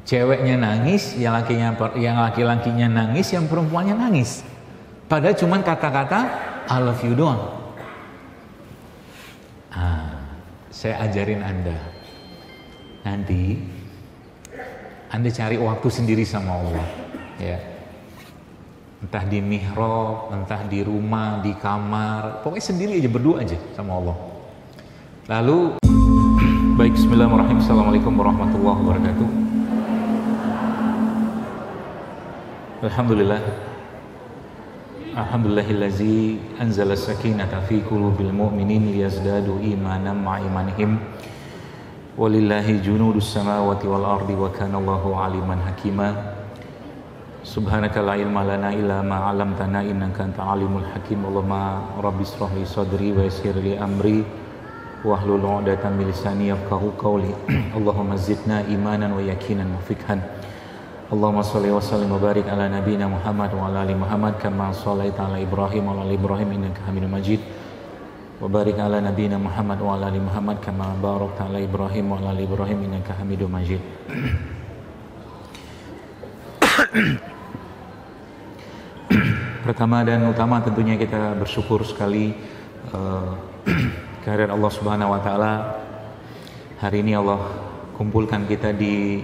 Ceweknya nangis, yang laki-lakinya nangis, yang perempuannya nangis. Padahal cuman kata-kata I love you doang. Saya ajarin Anda. Nanti Anda cari waktu sendiri sama Allah, ya. Entah di mihrab, entah di rumah, di kamar, pokoknya sendiri aja, berdua aja sama Allah. Lalu, baik, bismillahirrahmanirrahim. Assalamualaikum warahmatullahi wabarakatuh. Alhamdulillah. Alhamdulillahillazi anzala sakinata fi qulubil mu'minin liyazdadu imanan ma'a imanihim. Walillahi junudus samawati wal ardi wa kana Allahu aliman hakima. Subhanaka la ilma lana illa ma 'allamtana innaka antal alimul hakim. Allahumma rabbi shrah li sadri wa yassir li amri wahlul 'uqdatam min lisani yafqahu qawli. Allahumma zidna imanan wa yaqinan wa fiqhan. Allahumma shalli wa sallim wa barik ala nabiyyina Muhammad wa ala ali Muhammad kama shallaita ala Ibrahim wa ala ali Ibrahim innaka Hamidum Majid. Wa barik ala nabiyyina Muhammad wa ala ali Muhammad kama barakta ala Ibrahim wa ala ali Ibrahim innaka Hamidum Majid. Pertama dan utama tentunya kita bersyukur sekali kehadirat Allah Subhanahu wa taala. Hari ini Allah kumpulkan kita di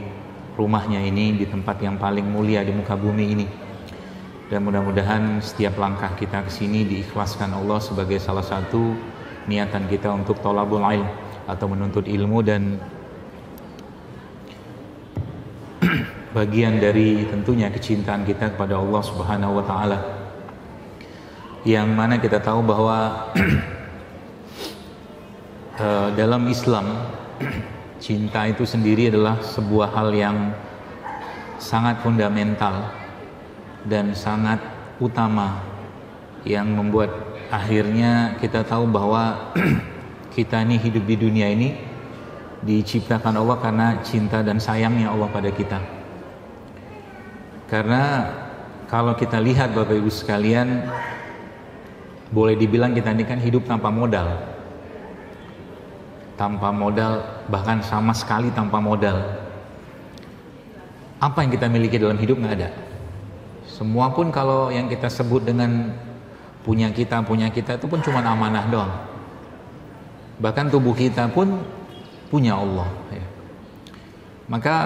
rumahnya ini, di tempat yang paling mulia di muka bumi ini. Dan mudah-mudahan setiap langkah kita ke sini diikhlaskan Allah sebagai salah satu niatan kita untuk thalabul ilm atau menuntut ilmu, dan bagian dari tentunya kecintaan kita kepada Allah Subhanahu wa taala. Yang mana kita tahu bahwa dalam Islam cinta itu sendiri adalah sebuah hal yang sangat fundamental dan sangat utama, yang membuat akhirnya kita tahu bahwa kita ini hidup di dunia ini diciptakan Allah karena cinta dan sayangnya Allah pada kita. Karena kalau kita lihat Bapak Ibu sekalian, boleh dibilang kita ini kan hidup tanpa modal, bahkan sama sekali tanpa modal. Apa yang kita miliki dalam hidup nggak ada. Semua pun kalau yang kita sebut dengan punya kita itu pun cuma amanah doang. Bahkan tubuh kita pun punya Allah, ya. Maka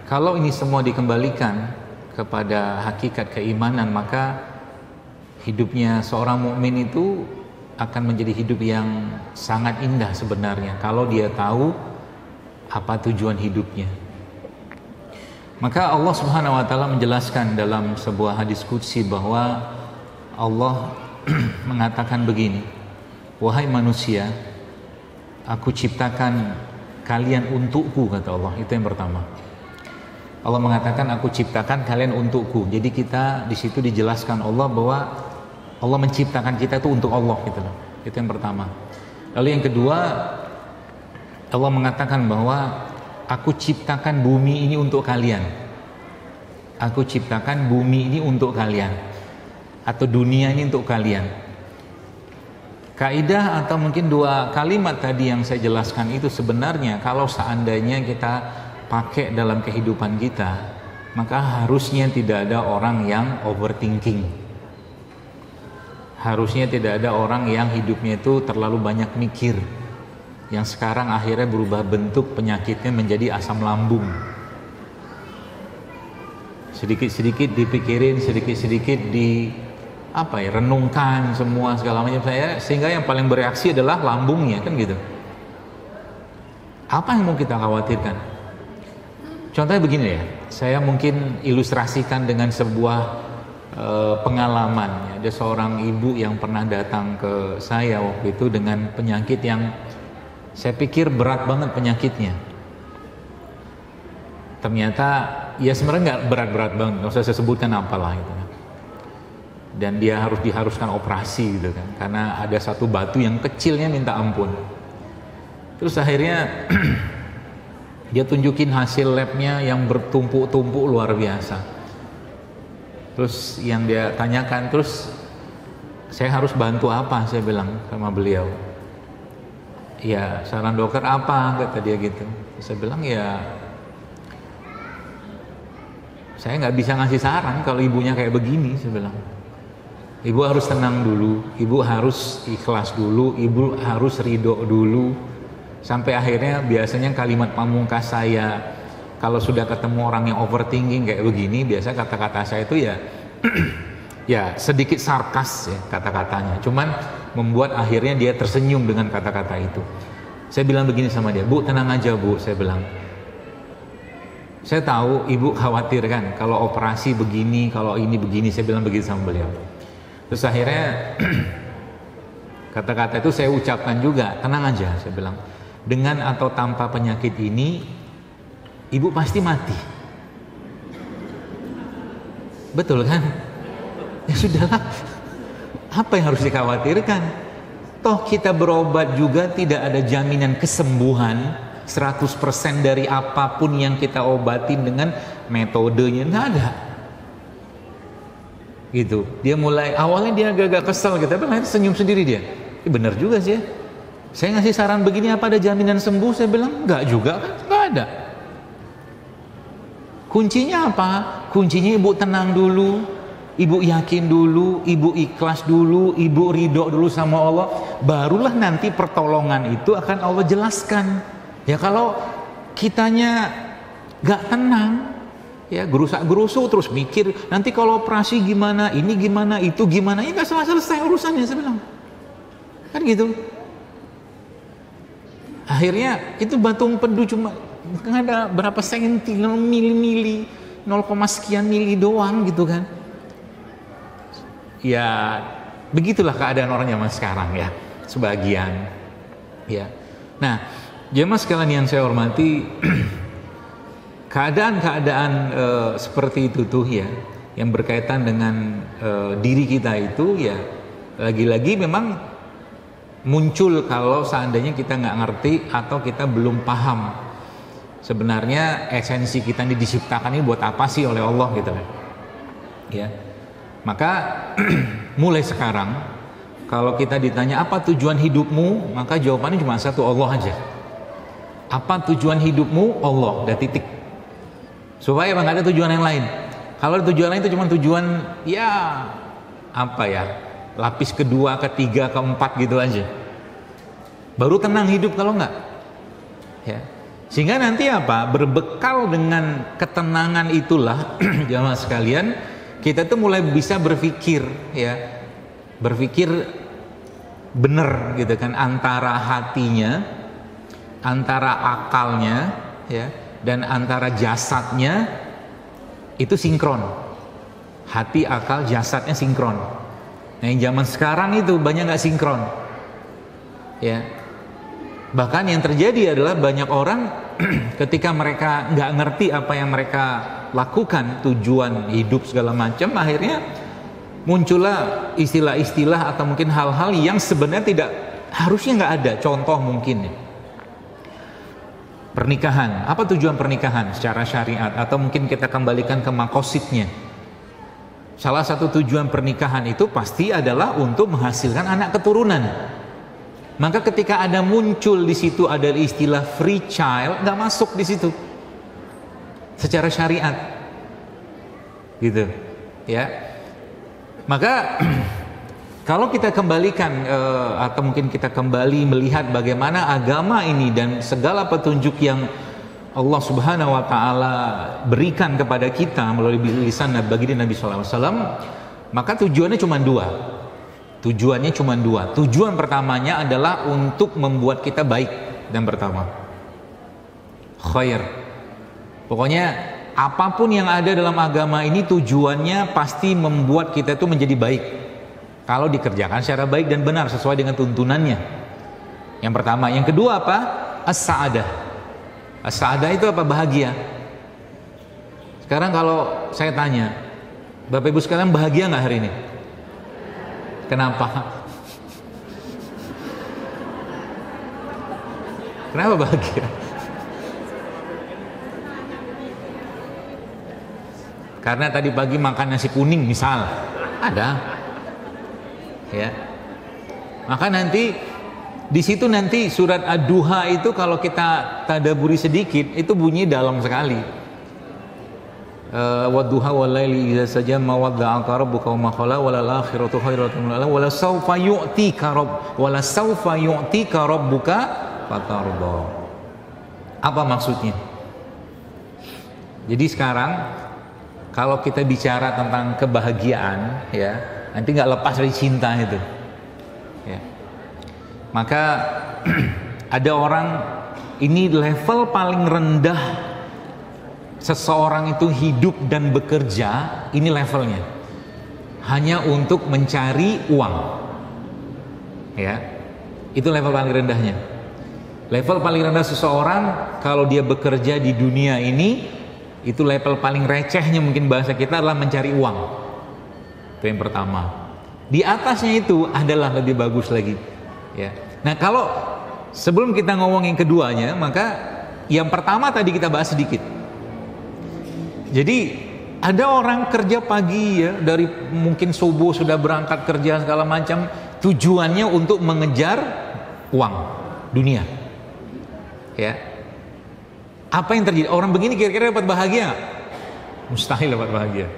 kalau ini semua dikembalikan kepada hakikat keimanan, maka hidupnya seorang mukmin itu akan menjadi hidup yang sangat indah sebenarnya kalau dia tahu apa tujuan hidupnya. Maka Allah Subhanahu wa taala menjelaskan dalam sebuah hadis qudsi bahwa Allah mengatakan begini, "Wahai manusia, aku ciptakan kalian untukku," kata Allah. Itu yang pertama. Allah mengatakan aku ciptakan kalian untukku. Jadi kita di situ dijelaskan Allah bahwa Allah menciptakan kita itu untuk Allah, gitu loh. Itu yang pertama. Lalu yang kedua, Allah mengatakan bahwa aku ciptakan bumi ini untuk kalian. Aku ciptakan bumi ini untuk kalian, atau dunia ini untuk kalian. Kaidah atau mungkin dua kalimat tadi yang saya jelaskan itu sebenarnya kalau seandainya kita pakai dalam kehidupan kita, maka harusnya tidak ada orang yang overthinking. Harusnya tidak ada orang yang hidupnya itu terlalu banyak mikir, yang sekarang akhirnya berubah bentuk penyakitnya menjadi asam lambung. Sedikit-sedikit dipikirin, sedikit-sedikit renungkan semua segala macam sehingga yang paling bereaksi adalah lambungnya, kan gitu. Apa yang mau kita khawatirkan? Contohnya begini ya, saya mungkin ilustrasikan dengan sebuah pengalaman. Ada seorang ibu yang pernah datang ke saya waktu itu dengan penyakit yang saya pikir berat banget penyakitnya. Ternyata ya sebenarnya nggak berat-berat banget, nggak usah saya sebutkan apalah gitu kan. Dan dia diharuskan operasi gitu kan, karena ada satu batu yang kecilnya minta ampun. Terus akhirnya dia tunjukin hasil labnya yang bertumpuk-tumpuk luar biasa. Terus yang dia tanyakan, terus saya harus bantu apa? Saya bilang sama beliau. Ya saran dokter apa? Kata dia gitu. Saya bilang ya Saya nggak bisa ngasih saran kalau ibunya kayak begini, saya bilang. Ibu harus tenang dulu, ibu harus ikhlas dulu, ibu harus ridho dulu. Sampai akhirnya biasanya kalimat pamungkas saya kalau sudah ketemu orang yang overthinking kayak begini, biasa kata-kata saya itu ya ya sedikit sarkas ya kata-katanya. Cuman membuat akhirnya dia tersenyum dengan kata-kata itu. Saya bilang begini sama dia, Bu tenang aja Bu, saya bilang. Saya tahu ibu khawatir kan kalau operasi begini, kalau ini begini, saya bilang begitu sama beliau. Terus akhirnya kata-kata itu saya ucapkan juga, tenang aja, saya bilang. Dengan atau tanpa penyakit ini, ibu pasti mati. Betul kan? Ya sudahlah, apa yang harus dikhawatirkan? Toh kita berobat juga tidak ada jaminan kesembuhan 100% dari apapun yang kita obatin dengan metodenya, nggak ada. Gitu. Dia mulai awalnya dia agak-agak kesel gitu, tapi akhirnya senyum sendiri dia. Benar juga sih ya. Saya ngasih saran begini apa ada jaminan sembuh? Saya bilang nggak juga kan, nggak ada. Kuncinya apa? Kuncinya ibu tenang dulu, ibu yakin dulu, ibu ikhlas dulu, ibu ridho dulu sama Allah. Barulah nanti pertolongan itu akan Allah jelaskan. Ya kalau kitanya gak tenang, ya gerusak-gerusu terus mikir nanti kalau operasi gimana, ini gimana, itu gimana, ya gak selesai urusannya, saya bilang. Kan gitu. Akhirnya itu batu empedu cuma ada berapa senti, mili, 0, sekian mili doang gitu kan. Ya begitulah keadaan orang zaman sekarang ya, sebagian. Ya. Nah, jemaah sekalian yang saya hormati, keadaan-keadaan seperti itu tuh ya, yang berkaitan dengan diri kita itu ya, lagi-lagi memang muncul kalau seandainya kita nggak ngerti atau kita belum paham sebenarnya esensi kita ini diciptakan ini buat apa sih oleh Allah gitu kan. Ya, maka mulai sekarang kalau kita ditanya apa tujuan hidupmu, maka jawabannya cuma satu, Allah aja. Apa tujuan hidupmu? Allah, udah titik. Supaya nggak ada tujuan yang lain. Kalau tujuan lain itu cuma tujuan ya apa ya, lapis kedua, ketiga, keempat gitu aja. Baru tenang hidup kalau nggak. Ya. Sehingga nanti apa? Berbekal dengan ketenangan itulah jamaah sekalian, kita tuh mulai bisa berpikir ya, berpikir benar gitu kan, antara hatinya, antara akalnya ya, dan antara jasadnya itu sinkron. Hati, akal, jasadnya sinkron. Nah yang zaman sekarang itu banyak nggak sinkron ya. Bahkan yang terjadi adalah banyak orang ketika mereka nggak ngerti apa yang mereka lakukan, tujuan hidup segala macam, akhirnya muncullah istilah-istilah atau mungkin hal-hal yang sebenarnya tidak harusnya nggak ada. Contoh mungkin pernikahan. Apa tujuan pernikahan secara syariat? Atau mungkin kita kembalikan ke makosidnya. Salah satu tujuan pernikahan itu pasti adalah untuk menghasilkan anak keturunan. Maka ketika ada muncul di situ ada istilah free child, nggak masuk di situ secara syariat, gitu, ya. Maka kalau kita kembalikan atau mungkin kita kembali melihat bagaimana agama ini dan segala petunjuk yang Allah Subhanahu wa taala berikan kepada kita melalui lisan baginda Nabi sallallahu alaihi wasallam, maka tujuannya cuma dua. Tujuan pertamanya adalah untuk membuat kita baik dan pertama khair. Pokoknya apapun yang ada dalam agama ini tujuannya pasti membuat kita itu menjadi baik. Kalau dikerjakan secara baik dan benar sesuai dengan tuntunannya. Yang pertama, yang kedua apa? As-sa'adah. As-sa'adah itu apa? Bahagia. Sekarang kalau saya tanya, Bapak Ibu sekalian bahagia nggak hari ini? Kenapa? Kenapa bahagia? Karena tadi pagi makan nasi kuning misal, ada, ya. Maka nanti di situ nanti surat Ad-Duha itu kalau kita tadaburi sedikit itu bunyi dalam sekali. wadduha wal laili idza saja ma wadda'aka rabbuka wa ma qala walal akhiratu khairatun lak wala sawfa yu'tika rabbuka fatarda. Apa maksudnya? Jadi sekarang kalau kita bicara tentang kebahagiaan, ya, nanti nggak lepas dari cinta itu, ya. Maka ada orang, ini level paling rendah seseorang itu hidup dan bekerja, ini levelnya hanya untuk mencari uang, ya. Itu level paling rendahnya. Level paling rendah seseorang kalau dia bekerja di dunia ini, itu level paling recehnya mungkin bahasa kita adalah mencari uang. Itu yang pertama. Di atasnya itu adalah lebih bagus lagi, ya. Nah, kalau sebelum kita ngomong yang keduanya, maka yang pertama tadi kita bahas sedikit. Jadi ada orang kerja pagi, ya, dari mungkin subuh sudah berangkat kerja segala macam, tujuannya untuk mengejar uang dunia, ya. Apa yang terjadi? Orang begini kira-kira dapat bahagia nggak? Mustahil dapat bahagia.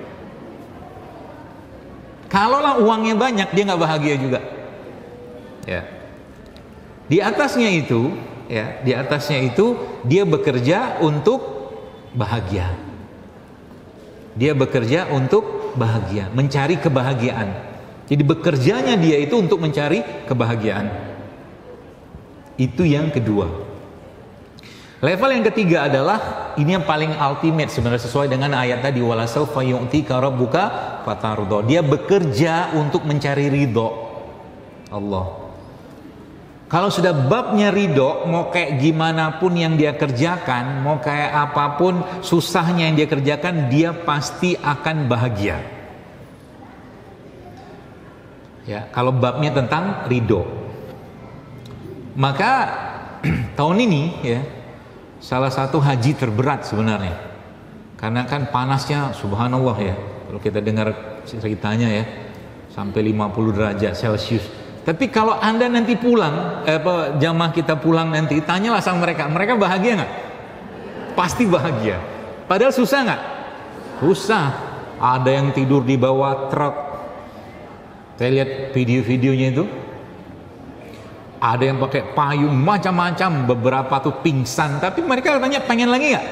Kalaulah uangnya banyak, dia nggak bahagia juga, ya. Di atasnya itu, ya, di atasnya itu dia bekerja untuk bahagia. Dia bekerja untuk bahagia, mencari kebahagiaan. Jadi bekerjanya dia itu untuk mencari kebahagiaan. Itu yang kedua. Level yang ketiga adalah, ini yang paling ultimate sebenarnya, sesuai dengan ayat tadi, wala sawfa yu'tika rabbuka fatarda. Dia bekerja untuk mencari ridho Allah. Kalau sudah babnya ridho, mau kayak gimana pun yang dia kerjakan, mau kayak apapun susahnya yang dia kerjakan, dia pasti akan bahagia. Ya, kalau babnya tentang ridho. Maka tahun ini, ya, salah satu haji terberat sebenarnya. Karena kan panasnya subhanallah, ya. Kalau kita dengar ceritanya, ya, sampai 50 derajat Celcius. Tapi kalau Anda nanti pulang, jamaah kita pulang nanti, tanyalah sama mereka, mereka bahagia nggak? Pasti bahagia. Padahal susah nggak? Susah. Ada yang tidur di bawah truk. Saya lihat video-videonya itu. Ada yang pakai payung macam-macam, beberapa tuh pingsan. Tapi mereka tanya, pengen lagi nggak?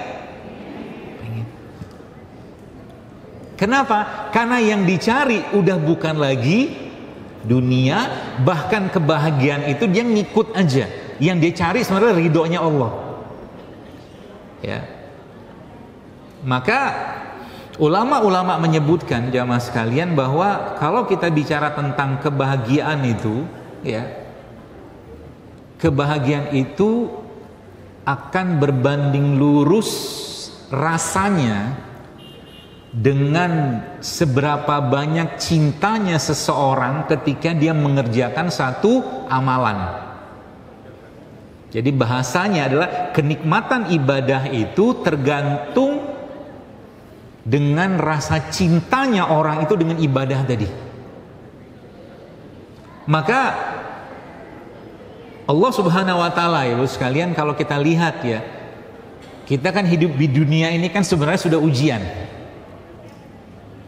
Pengen. Kenapa? Karena yang dicari udah bukan lagi dunia, bahkan kebahagiaan itu dia ngikut aja. Yang dia cari sebenarnya ridhonya Allah, ya. Maka ulama-ulama menyebutkan, jamaah sekalian, bahwa kalau kita bicara tentang kebahagiaan itu, ya, kebahagiaan itu akan berbanding lurus rasanya dengan seberapa banyak cintanya seseorang ketika dia mengerjakan satu amalan. Jadi bahasanya adalah kenikmatan ibadah itu tergantung dengan rasa cintanya orang itu dengan ibadah tadi. Maka Allah Subhanahu wa taala, ya sekalian, kalau kita lihat, ya, kita kan hidup di dunia ini kan sebenarnya sudah ujian.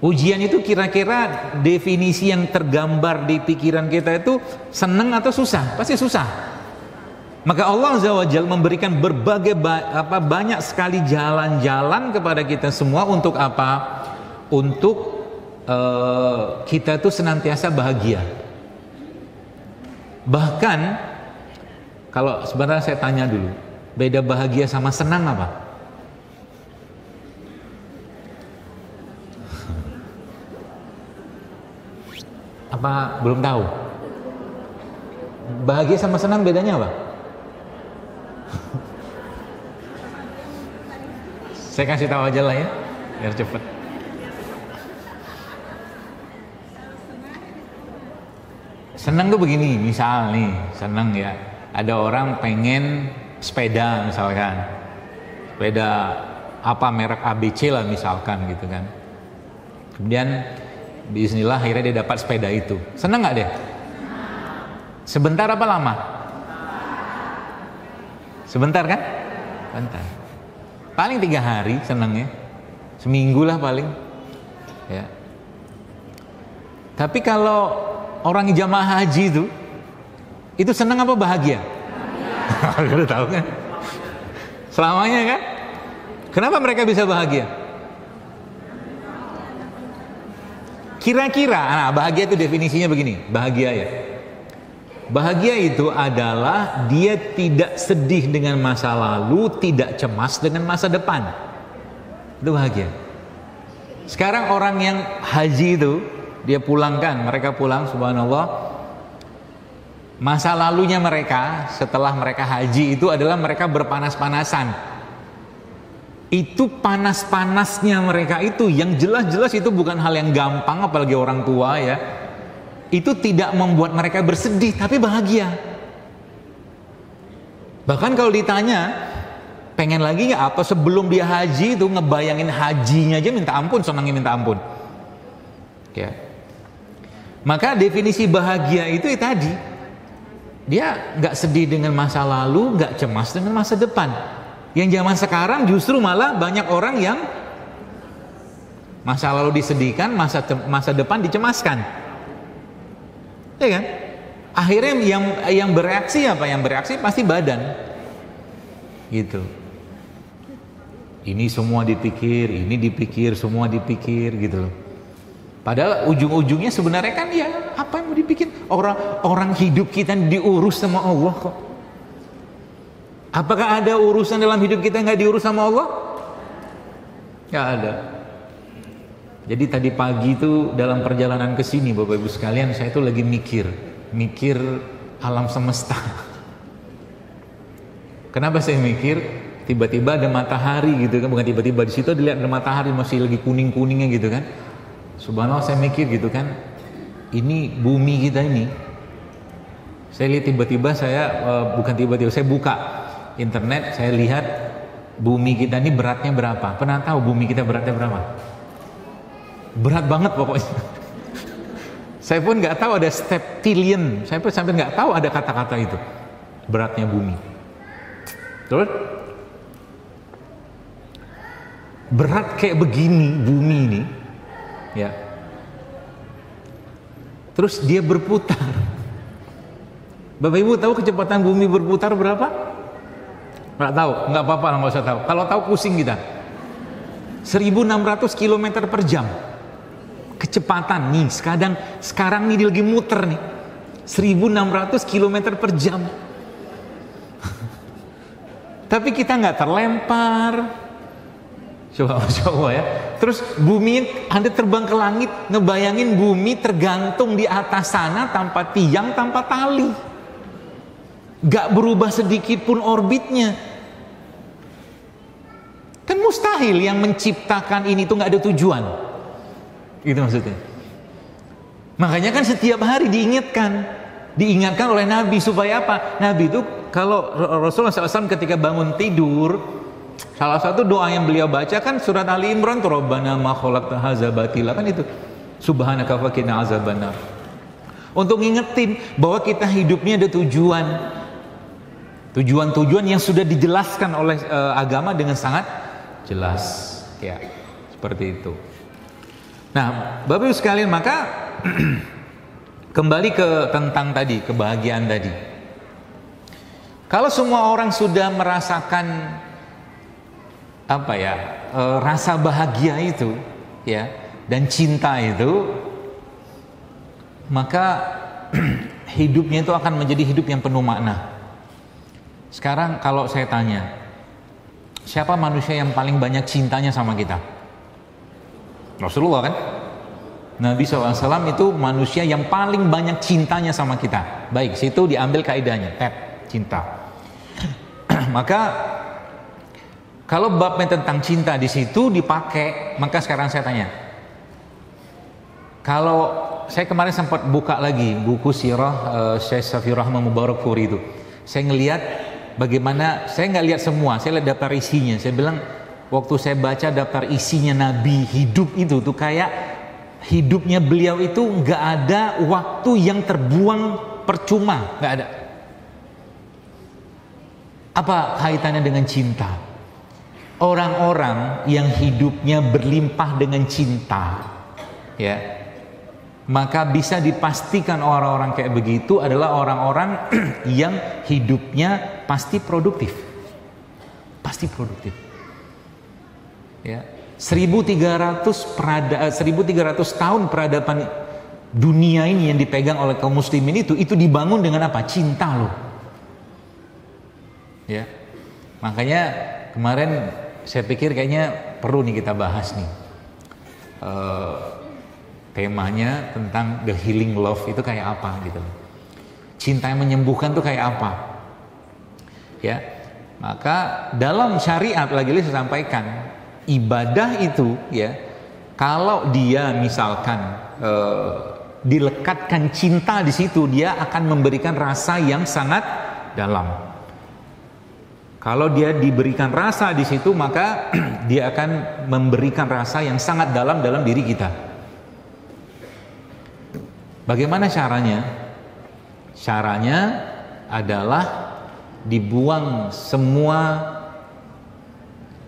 Ujian itu kira-kira definisi yang tergambar di pikiran kita itu senang atau susah? Pasti susah. Maka Allah Azza wa Jalla memberikan berbagai banyak sekali jalan-jalan kepada kita semua untuk apa? Untuk kita itu senantiasa bahagia. Bahkan kalau sebenarnya saya tanya dulu, beda bahagia sama senang apa? Apa belum tahu? Bahagia sama senang bedanya apa? Saya kasih tahu aja lah, ya, biar cepet. Senang tuh begini, misal nih, senang, ya, ada orang pengen sepeda misalkan, sepeda apa merek ABC lah misalkan gitu kan. Kemudian bismillah akhirnya dia dapat sepeda itu. Senang nggak dia? Sebentar apa lama? Sebentar kan? Sebentar. Paling 3 hari senangnya. seminggu lah paling. Ya. Tapi kalau orang jamaah haji itu senang apa bahagia? Bahagia. Tahu kan? Selamanya kan? Kenapa mereka bisa bahagia? Kira-kira, nah bahagia itu definisinya begini, bahagia ya. Bahagia itu adalah dia tidak sedih dengan masa lalu, tidak cemas dengan masa depan. Itu bahagia. Sekarang orang yang haji itu, dia pulangkan, mereka pulang, subhanallah. Masa lalunya mereka setelah mereka haji itu adalah mereka berpanas-panasan. Itu panas-panasnya mereka itu yang jelas-jelas itu bukan hal yang gampang, apalagi orang tua ya. Itu tidak membuat mereka bersedih, tapi bahagia. Bahkan kalau ditanya pengen lagi nggak apa sebelum dia haji itu ngebayangin hajinya aja minta ampun, senangnya minta ampun. Ya. Maka definisi bahagia itu tadi, dia nggak sedih dengan masa lalu, nggak cemas dengan masa depan. Yang zaman sekarang justru malah banyak orang yang masa lalu disedihkan, masa depan dicemaskan, ya kan? Akhirnya yang bereaksi apa? Yang bereaksi pasti badan, gitu. Ini semua dipikir, ini dipikir, semua dipikir, gitu loh. Padahal ujung-ujungnya sebenarnya kan ya apa yang mau dipikir? Orang hidup kita diurus sama Allah kok. Apakah ada urusan dalam hidup kita nggak diurus sama Allah? Nggak ada. Jadi tadi pagi itu dalam perjalanan ke sini Bapak Ibu sekalian, saya itu lagi mikir alam semesta. Kenapa saya mikir? Tiba-tiba ada matahari gitu kan, bukan tiba-tiba, di situ dilihat ada matahari masih lagi kuning-kuningnya gitu kan. Subhanallah, saya mikir gitu kan, ini bumi kita ini. Saya lihat tiba-tiba saya buka internet, saya lihat bumi kita ini beratnya berapa. Pernah tahu bumi kita beratnya berapa? Berat banget pokoknya. Saya pun nggak tahu ada septillion. Saya pun sampai nggak tahu ada kata-kata itu. Beratnya bumi. Terus berat kayak begini bumi ini, ya. Terus dia berputar. Bapak Ibu tahu kecepatan bumi berputar berapa? Nggak tahu, nggak apa-apa, nggak usah tahu. Kalau tahu pusing kita. 1.600 km per jam. Kecepatan nih, sekarang nih dia lagi muter nih. 1.600 km per jam. Tapi kita nggak terlempar. Coba ya. Terus bumi, Anda terbang ke langit, ngebayangin bumi tergantung di atas sana tanpa tiang, tanpa tali. Gak berubah sedikit pun orbitnya. Kan mustahil yang menciptakan ini tuh gak ada tujuan. Gitu maksudnya. Makanya kan setiap hari diingatkan oleh Nabi supaya apa? Nabi itu kalau Rasulullah SAW ketika bangun tidur, salah satu doa yang beliau baca kan surat Ali Imran, Rabbana ma khalaqta hadza batila, kan itu. Subhanaka faqina azabannar. Untuk ngingetin bahwa kita hidupnya ada tujuan. Tujuan-tujuan yang sudah dijelaskan oleh agama dengan sangat jelas, ya, seperti itu. Nah, Bapak Ibu sekalian, maka kembali ke tentang tadi, kebahagiaan tadi. Kalau semua orang sudah merasakan apa ya, rasa bahagia itu, ya, dan cinta itu, maka hidupnya itu akan menjadi hidup yang penuh makna. Sekarang kalau saya tanya, siapa manusia yang paling banyak cintanya sama kita? Rasulullah kan? Nabi SAW itu manusia yang paling banyak cintanya sama kita. Baik, situ diambil kaidahnya, cinta. Maka kalau babnya tentang cinta di situ dipakai, maka sekarang saya tanya, kalau saya kemarin sempat buka lagi buku sirah Syekh Safiyur Rahman Mubarakfuri itu, saya ngelihat bagaimana, saya nggak lihat semua, saya lihat daftar isinya. Saya bilang waktu saya baca daftar isinya Nabi hidup itu tuh kayak hidupnya beliau itu nggak ada waktu yang terbuang percuma, nggak ada. Apa kaitannya dengan cinta? orang-orang yang hidupnya berlimpah dengan cinta, ya, maka bisa dipastikan orang-orang kayak begitu adalah orang-orang yang hidupnya pasti produktif. Pasti produktif. Ya. 1300 tahun peradaban dunia ini yang dipegang oleh kaum muslimin itu dibangun dengan apa? Cinta loh. Ya. Makanya kemarin saya pikir kayaknya perlu nih kita bahas nih. Temanya tentang the healing love itu kayak apa gitu. Cinta yang menyembuhkan itu kayak apa? Ya. Maka dalam syariat lagi-lagi saya sampaikan, ibadah itu ya, kalau dia misalkan dilekatkan cinta di situ, dia akan memberikan rasa yang sangat dalam. Kalau dia diberikan rasa di situ, maka dia akan memberikan rasa yang sangat dalam diri kita. Bagaimana caranya? Caranya adalah dibuang semua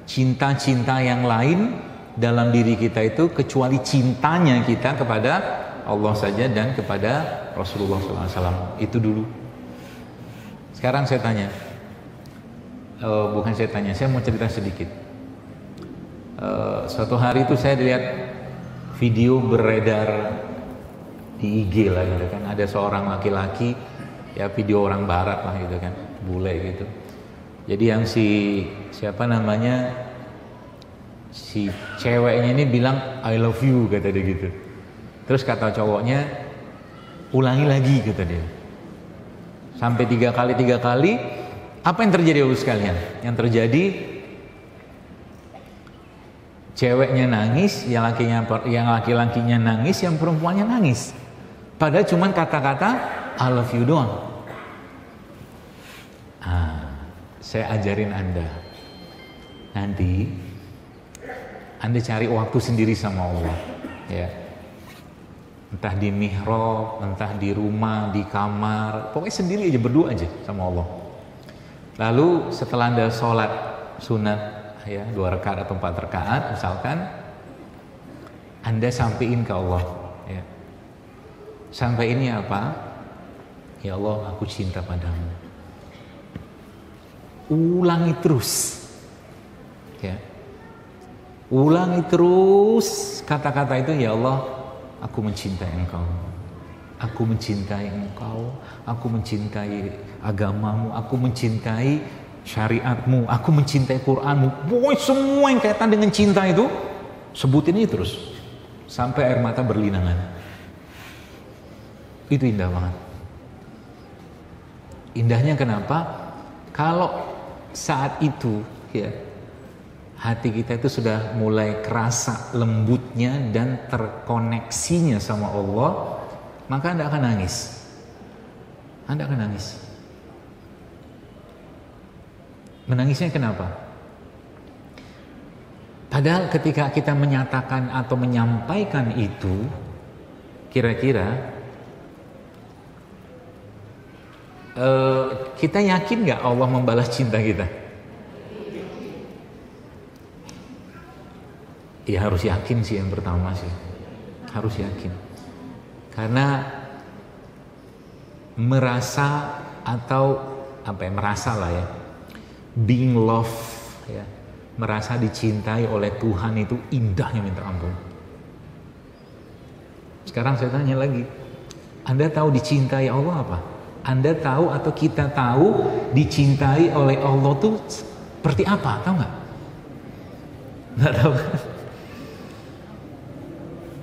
cinta-cinta yang lain dalam diri kita itu, kecuali cintanya kita kepada Allah saja dan kepada Rasulullah SAW. Itu dulu. Sekarang saya tanya, saya mau cerita sedikit. Suatu hari itu saya lihat video beredar di IG lah gitu kan, ada seorang laki-laki, ya video orang barat lah gitu kan, bule gitu. Jadi yang si ceweknya ini bilang I love you, kata dia gitu. Terus kata cowoknya ulangi lagi, kata dia. Sampai 3 kali. Apa yang terjadi Bapak sekalian? Yang terjadi ceweknya nangis, yang laki-lakinya nangis, yang perempuannya nangis. Padahal cuma kata-kata I love you doang. Saya ajarin Anda. Nanti Anda cari waktu sendiri sama Allah, ya. Entah di mihrab, entah di rumah, di kamar, pokoknya sendiri aja, berdua aja sama Allah. Lalu setelah Anda sholat sunat, ya, 2 rakaat atau 4 rakaat misalkan, Anda sampaikan ke Allah, ya. Sampai ini apa? Ya Allah, aku cinta padamu. Ulangi terus, ya. Ulangi terus kata-kata itu, ya Allah, aku mencintai Engkau. Aku mencintai Engkau, aku mencintai agamamu, aku mencintai syariatmu, aku mencintai Qur'anmu. Pokoknya semua yang kaitan dengan cinta itu sebutin ini terus sampai air mata berlinangan. Itu indah banget. Indahnya kenapa? Kalau saat itu, ya, hati kita itu sudah mulai kerasa lembutnya dan terkoneksinya sama Allah, maka Anda akan nangis. Anda akan nangis. Menangisnya kenapa? Padahal ketika kita menyatakan atau menyampaikan itu, kira-kira kita yakin gak Allah membalas cinta kita? Ya harus yakin sih, yang pertama sih. Harus yakin. Karena merasa atau merasa lah ya, being loved, ya, merasa dicintai oleh Tuhan itu indahnya minta ampun. Sekarang saya tanya lagi, Anda tahu dicintai Allah apa? Anda tahu atau kita tahu dicintai oleh Allah tuh seperti apa? Tahu nggak? Nggak tahu.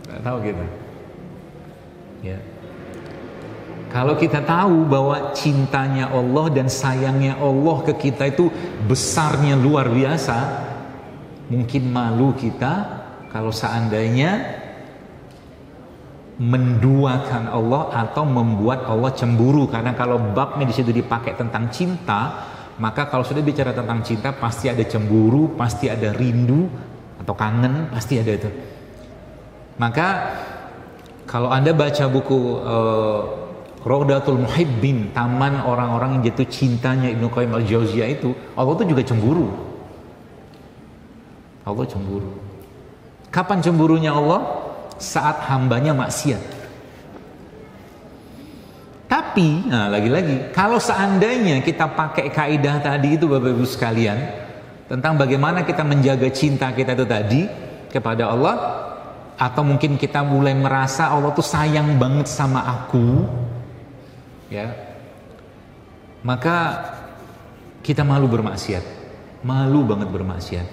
Nggak tahu gitu. Ya. Kalau kita tahu bahwa cintanya Allah dan sayangnya Allah ke kita itu besarnya luar biasa, mungkin malu kita kalau seandainya menduakan Allah atau membuat Allah cemburu. Karena kalau babnya di situ dipakai tentang cinta, maka kalau sudah bicara tentang cinta pasti ada cemburu, pasti ada rindu atau kangen, pasti ada itu. Maka kalau Anda baca buku Rawdatul Muhibbin, taman orang-orang yang jatuh cintanya Ibnu Qayyim al-Jauziyah itu, Allah itu juga cemburu. Allah cemburu. Kapan cemburunya Allah? Saat hambanya maksiat. Tapi, nah lagi-lagi, kalau seandainya kita pakai kaidah tadi itu Bapak Ibu sekalian, tentang bagaimana kita menjaga cinta kita itu tadi kepada Allah, atau mungkin kita mulai merasa Allah tuh sayang banget sama aku, ya, maka kita malu bermaksiat, malu banget bermaksiat.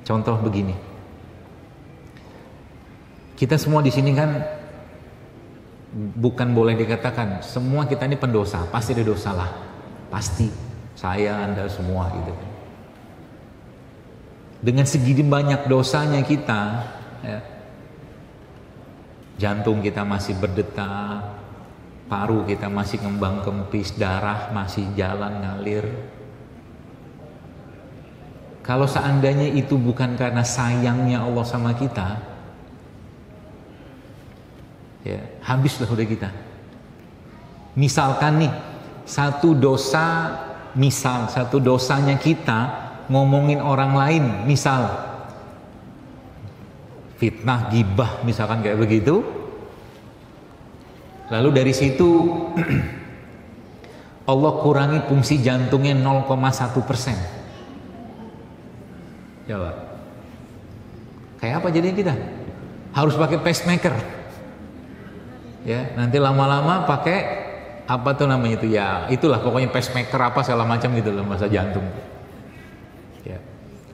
Contoh begini, kita semua di sini kan bukan boleh dikatakan semua kita ini pendosa, pasti ada dosa lah, pasti saya, Anda semua gitu. Dengan segini banyak dosanya kita, ya, jantung kita masih berdetak, paru kita masih ngembang kempis, darah masih jalan ngalir. Kalau seandainya itu bukan karena sayangnya Allah sama kita, ya habislah udah kita. Misalkan nih satu dosanya kita ngomongin orang lain, misal fitnah, gibah, misalkan kayak begitu. Lalu dari situ Allah kurangi fungsi jantungnya 0,1%. Coba. Kayak apa jadinya kita? Harus pakai pacemaker. Ya, nanti lama-lama pakai apa tuh namanya itu ya, itulah pokoknya pacemaker apa segala macam gitu loh, masa jantung. Ya.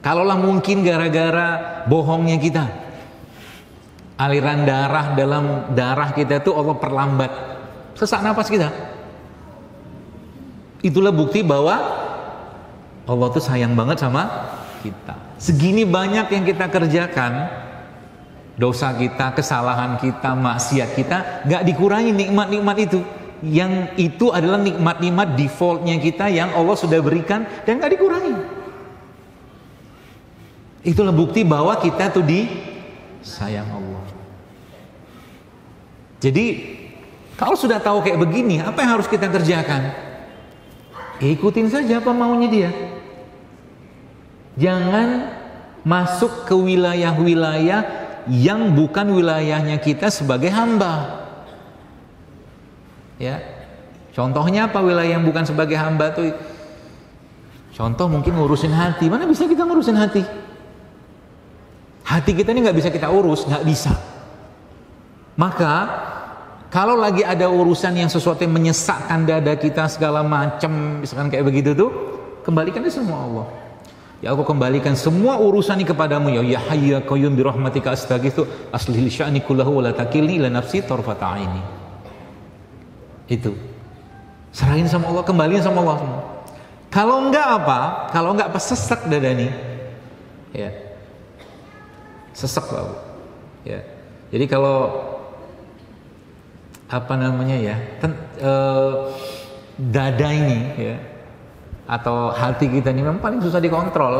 Kalaulah mungkin gara-gara bohongnya kita, aliran darah dalam darah kita itu Allah perlambat, sesak napas kita. Itulah bukti bahwa Allah tuh sayang banget sama kita. Segini banyak yang kita kerjakan, dosa kita, kesalahan kita, maksiat kita, gak dikurangi nikmat-nikmat itu. Yang itu adalah nikmat-nikmat defaultnya kita yang Allah sudah berikan dan gak dikurangi. Itulah bukti bahwa kita tuh disayang Allah. Jadi kalau sudah tahu kayak begini, apa yang harus kita kerjakan? Ikutin saja apa maunya dia. Jangan masuk ke wilayah-wilayah yang bukan wilayahnya kita sebagai hamba. Ya, contohnya apa wilayah yang bukan sebagai hamba tuh? Contoh mungkin ngurusin hati. Mana bisa kita ngurusin hati? Hati kita ini nggak bisa kita urus, nggak bisa. Maka kalau lagi ada urusan yang sesuatu yang menyesakkan dada kita segala macam, misalkan kayak begitu tuh, kembalikan semua Allah. Ya aku kembalikan semua urusan ini kepadamu ya Hayyu ya Qayyum bi rahmatika astaghitsu aslih li sya'ni kullahu wa la takilni ila nafsi tarfata aini. Itu. Serahin sama Allah, kembaliin sama Allah semua. Kalau enggak apa? Kalau enggak apa sesek dada nih. Ya. Sesek bau. Ya. Jadi kalau apa namanya ya? Dada ini ya, atau hati kita ini memang paling susah dikontrol.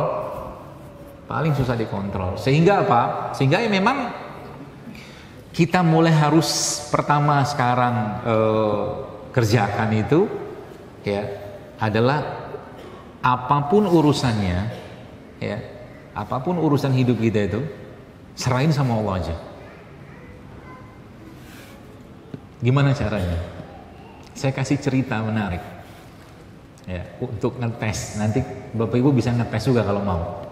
Paling susah dikontrol. Sehingga apa? Sehingga ya memang kita mulai harus pertama sekarang kerjakan itu ya adalah apapun urusannya ya, apapun urusan hidup kita itu serahin sama Allah aja. Gimana caranya? Saya kasih cerita menarik ya, untuk ngetes. Nanti Bapak Ibu bisa ngetes juga kalau mau.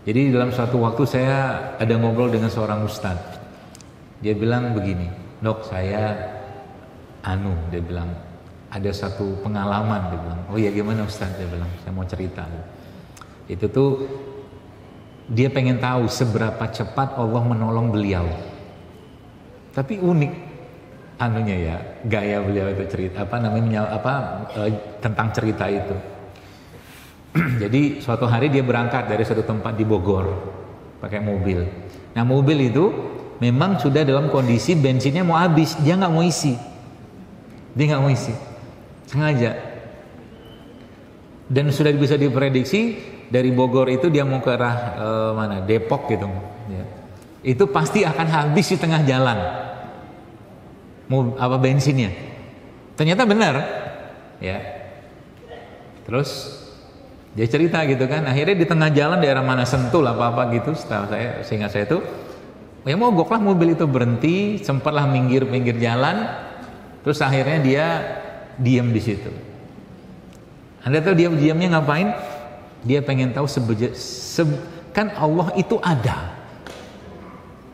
Jadi dalam suatu waktu saya ada ngobrol dengan seorang ustadz. Dia bilang begini, "Dok, saya dia bilang ada satu pengalaman." Dia bilang, "Oh ya gimana Ustadz?" Dia bilang, "Saya mau cerita." Itu tuh dia pengen tahu seberapa cepat Allah menolong beliau. Tapi unik ya, gaya beliau itu cerita tentang cerita itu. Jadi suatu hari dia berangkat dari suatu tempat di Bogor pakai mobil. Nah mobil itu memang sudah dalam kondisi bensinnya mau habis, dia nggak mau isi, sengaja. Dan sudah bisa diprediksi dari Bogor itu dia mau ke arah Depok gitu. Ya. Itu pasti akan habis di tengah jalan, bensinnya. Ternyata benar, ya. Terus Dia cerita gitu kan, akhirnya di tengah jalan daerah mana Sentul apa gitu, seingat saya itu, ya mogoklah mobil itu berhenti, sempatlah minggir jalan, terus akhirnya dia diam di situ. Anda tahu dia diamnya ngapain? Dia pengen tahu kan Allah itu ada,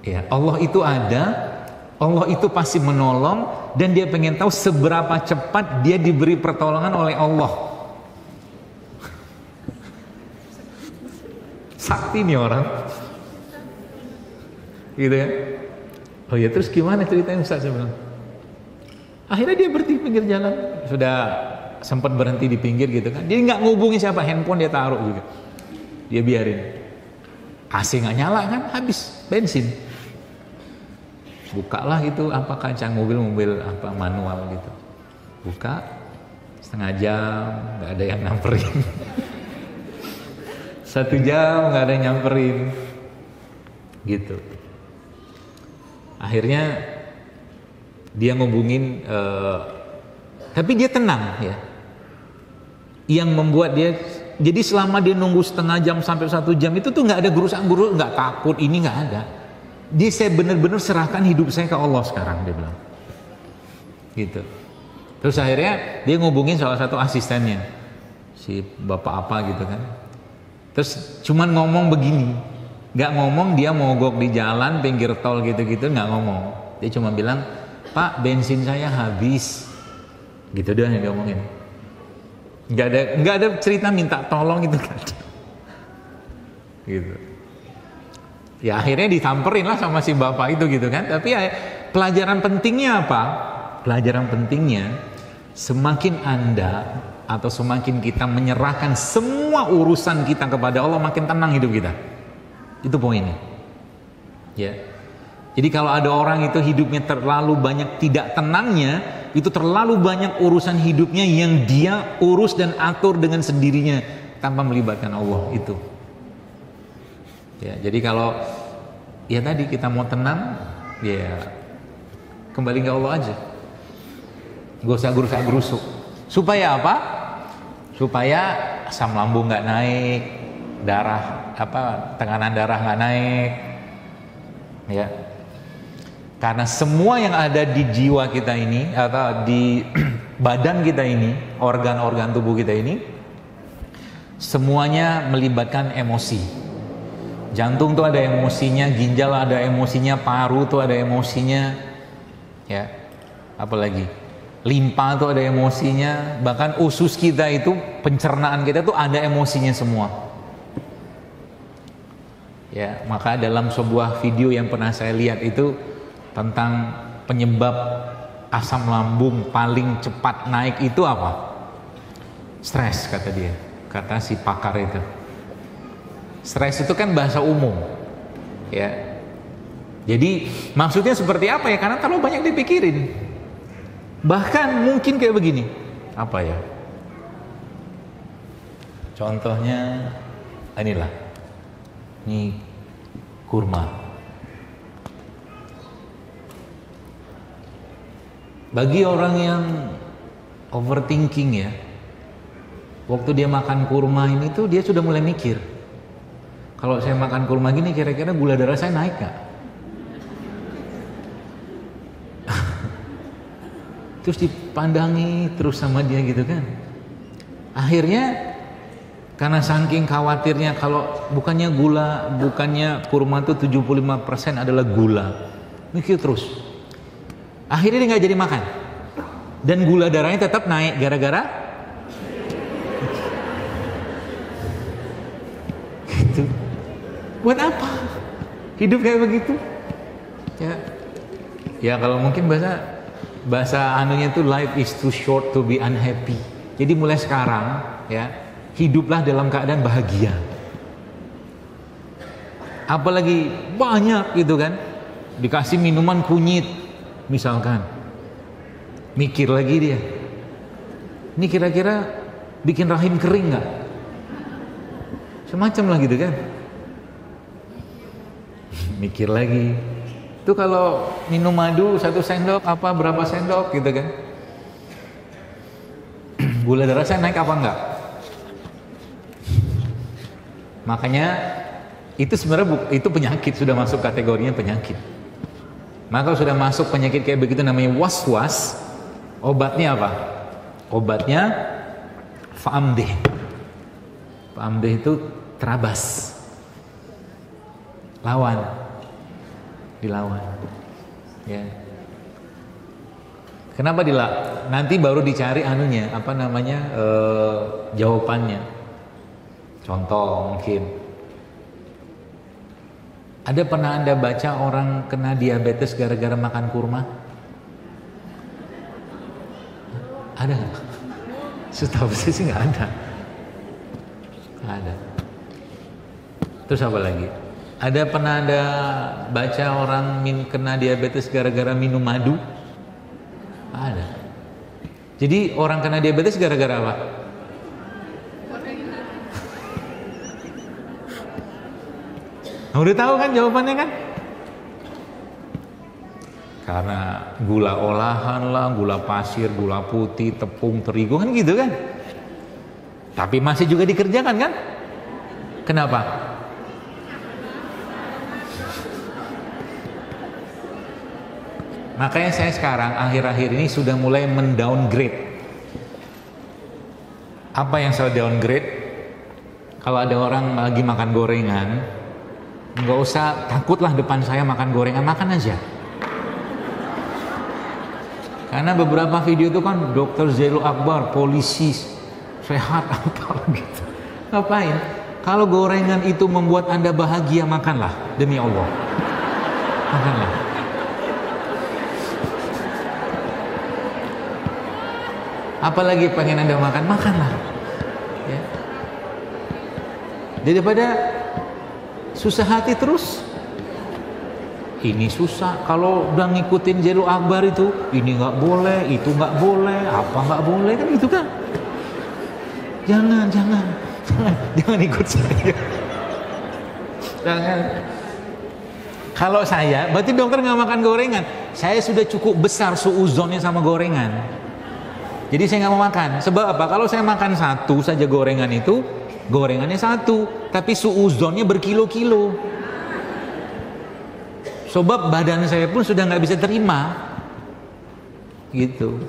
ya Allah itu ada, Allah itu pasti menolong, dan dia pengen tahu seberapa cepat dia diberi pertolongan oleh Allah. Sakti nih orang, gitu ya. Oh ya, terus gimana ceritanya Ustaz? Saya bilang, akhirnya dia berhenti pinggir jalan, sudah sempat berhenti di pinggir gitu kan. Dia nggak ngubungi siapa, handphone dia taruh juga, dia biarin. AC nggak nyala kan, habis bensin. Bukalah gitu apa kaca mobil apa manual gitu, buka setengah jam nggak ada yang nyamperin. 1 jam nggak ada yang nyamperin gitu. Akhirnya dia ngubungin, tapi dia tenang ya. Yang membuat dia, jadi selama dia nunggu setengah jam sampai 1 jam itu tuh nggak ada gerusak-gerusuk, nggak takut, ini nggak ada. Dia, saya benar-benar serahkan hidup saya ke Allah sekarang, dia bilang gitu. Terus akhirnya dia ngubungin salah satu asistennya, si bapak apa gitu kan. Terus cuman ngomong begini, nggak ngomong dia mogok di jalan pinggir tol gitu-gitu, nggak ngomong. Dia cuma bilang, Pak bensin saya habis, gitu doang yang dia ngomongin. Nggak ada cerita minta tolong gitu kan, gitu. Ya akhirnya disamperin lah sama si bapak itu gitu kan. Tapi ya, pelajaran pentingnya apa? Pelajaran pentingnya, semakin Anda atau semakin kita menyerahkan semua urusan kita kepada Allah, makin tenang hidup kita. Itu poinnya. Ya. Jadi kalau ada orang itu hidupnya terlalu banyak tidak tenangnya, itu terlalu banyak urusan hidupnya yang dia urus dan atur dengan sendirinya tanpa melibatkan Allah itu. Ya, jadi kalau ya tadi kita mau tenang, ya kembali ke Allah aja. Gak usah gerusak-gerusuk. Supaya apa? Supaya asam lambung nggak naik, tekanan darah nggak naik, ya. Karena semua yang ada di jiwa kita ini atau di badan kita ini, organ-organ tubuh kita ini, semuanya melibatkan emosi. Jantung tuh ada emosinya, ginjal ada emosinya, paru tuh ada emosinya, ya. Apalagi limpa tuh ada emosinya, bahkan usus kita itu, pencernaan kita tuh ada emosinya semua. Ya, maka dalam sebuah video yang pernah saya lihat itu tentang penyebab asam lambung paling cepat naik itu apa? Stres, kata dia, kata si pakar itu. Stres itu kan bahasa umum, ya. Jadi maksudnya seperti apa ya? Karena terlalu banyak dipikirin. Bahkan mungkin kayak begini, apa ya? Contohnya inilah, ini kurma. Bagi orang yang overthinking ya, waktu dia makan kurma ini tuh dia sudah mulai mikir, kalau saya makan kurma gini kira-kira gula darah saya naik gak? Terus dipandangi terus sama dia gitu kan. Akhirnya karena saking khawatirnya, kalau bukannya kurma itu 75% adalah gula, mikir terus. Akhirnya dia nggak jadi makan, dan gula darahnya tetap naik gara-gara gitu. Buat apa hidup kayak begitu? Ya kalau mungkin bahasa anunya itu, life is too short to be unhappy. Jadi mulai sekarang ya, hiduplah dalam keadaan bahagia. Apalagi banyak gitu kan, dikasih minuman kunyit misalkan, mikir lagi dia, ini kira-kira bikin rahim kering nggak? Semacam lah gitu kan. Mikir lagi. Itu kalau minum madu 1 sendok apa berapa sendok gitu kan, gula darah saya naik apa enggak? Makanya itu sebenarnya itu penyakit, sudah masuk kategorinya penyakit. Maka sudah masuk penyakit kayak begitu namanya was-was. Obatnya apa? Obatnya fa'amdih. Fa'amdih itu terabas. Lawan. Dilawan. Ya. Kenapa nanti baru dicari anunya, apa namanya, jawabannya. Contoh mungkin. Ada pernah Anda baca orang kena diabetes gara-gara makan kurma? Ada nggak? Setahu saya sih nggak ada. Nggak ada. Terus apa lagi? Ada pernah Anda baca orang kena diabetes gara-gara minum madu? Ada. Jadi orang kena diabetes gara-gara apa? Nah, udah tahu kan jawabannya kan? Karena gula olahan lah, gula pasir, gula putih, tepung, terigu kan gitu kan? Tapi masih juga dikerjakan kan? Kenapa? Makanya saya sekarang akhir-akhir ini sudah mulai mendowngrade. Apa yang saya downgrade? Kalau ada orang lagi makan gorengan, nggak usah takutlah depan saya makan gorengan, makan aja. Karena beberapa video itu kan Dr. Zailul Akbar, polisi sehat apa gitu. Ngapain? Kalau gorengan itu membuat Anda bahagia, makanlah, demi Allah. Makanlah. Apalagi pengen Anda makan, makanlah. Ya. Daripada susah hati terus. Ini susah. Kalau udah ngikutin Zailul Akbar itu, ini nggak boleh, itu nggak boleh, apa nggak boleh kan gitu kan? Jangan ikut saya. Jangan. Kalau saya, berarti dokter nggak makan gorengan. Saya sudah cukup besar suuzonnya sama gorengan. Jadi saya nggak mau makan. Sebab apa? Kalau saya makan satu saja gorengan itu, gorengannya satu, tapi suuzonnya berkilo-kilo. Sebab badan saya pun sudah nggak bisa terima, gitu.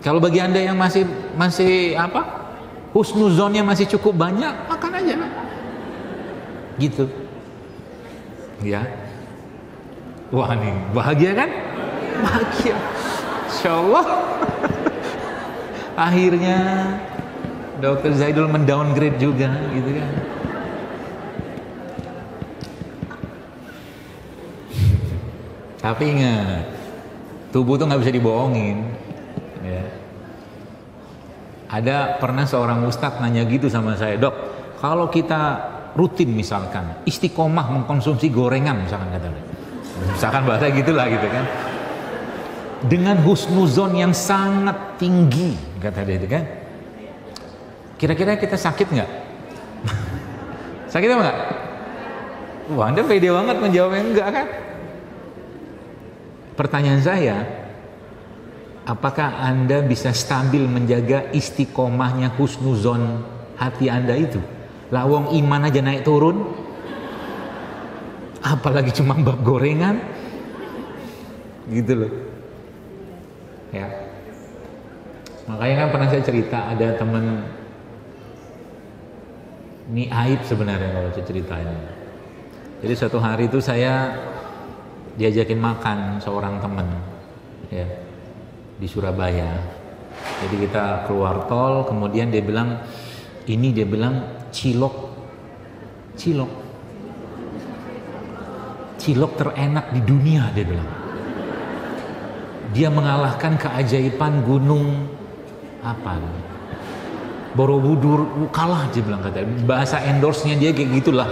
Kalau bagi Anda yang masih apa, husnuzonnya masih cukup banyak, makan aja, gitu. Ya. Wah nih, bahagia kan? Bahagia. Insyaallah. Akhirnya Dr. Zaidul mendowngrade juga, gitu kan. Tapi ingat, tubuh tuh nggak bisa dibohongin. Ya. Ada pernah seorang ustadz nanya gitu sama saya, dok, kalau kita rutin misalkan istiqomah mengkonsumsi gorengan, misalkan bahasa gitulah gitu kan, dengan husnuzon yang sangat tinggi, kata dia itu kan, kira-kira kita sakit nggak? Sakit apa nggak? Wah, Anda pede banget menjawabnya enggak kan? Pertanyaan saya, apakah Anda bisa stabil menjaga istiqomahnya husnuzon hati Anda itu? Lawang iman aja naik turun, apalagi cuma bab gorengan, gitu loh. Ya, makanya kan pernah saya cerita, ada teman, ini aib sebenarnya kalau saya ceritain. Jadi suatu hari itu saya diajakin makan seorang teman, ya, di Surabaya. Jadi kita keluar tol, kemudian dia bilang cilok terenak di dunia, dia bilang. Dia mengalahkan keajaiban gunung apa? Borobudur, kalah, dia bilang, katanya. Bahasa endorse-nya dia kayak gitulah.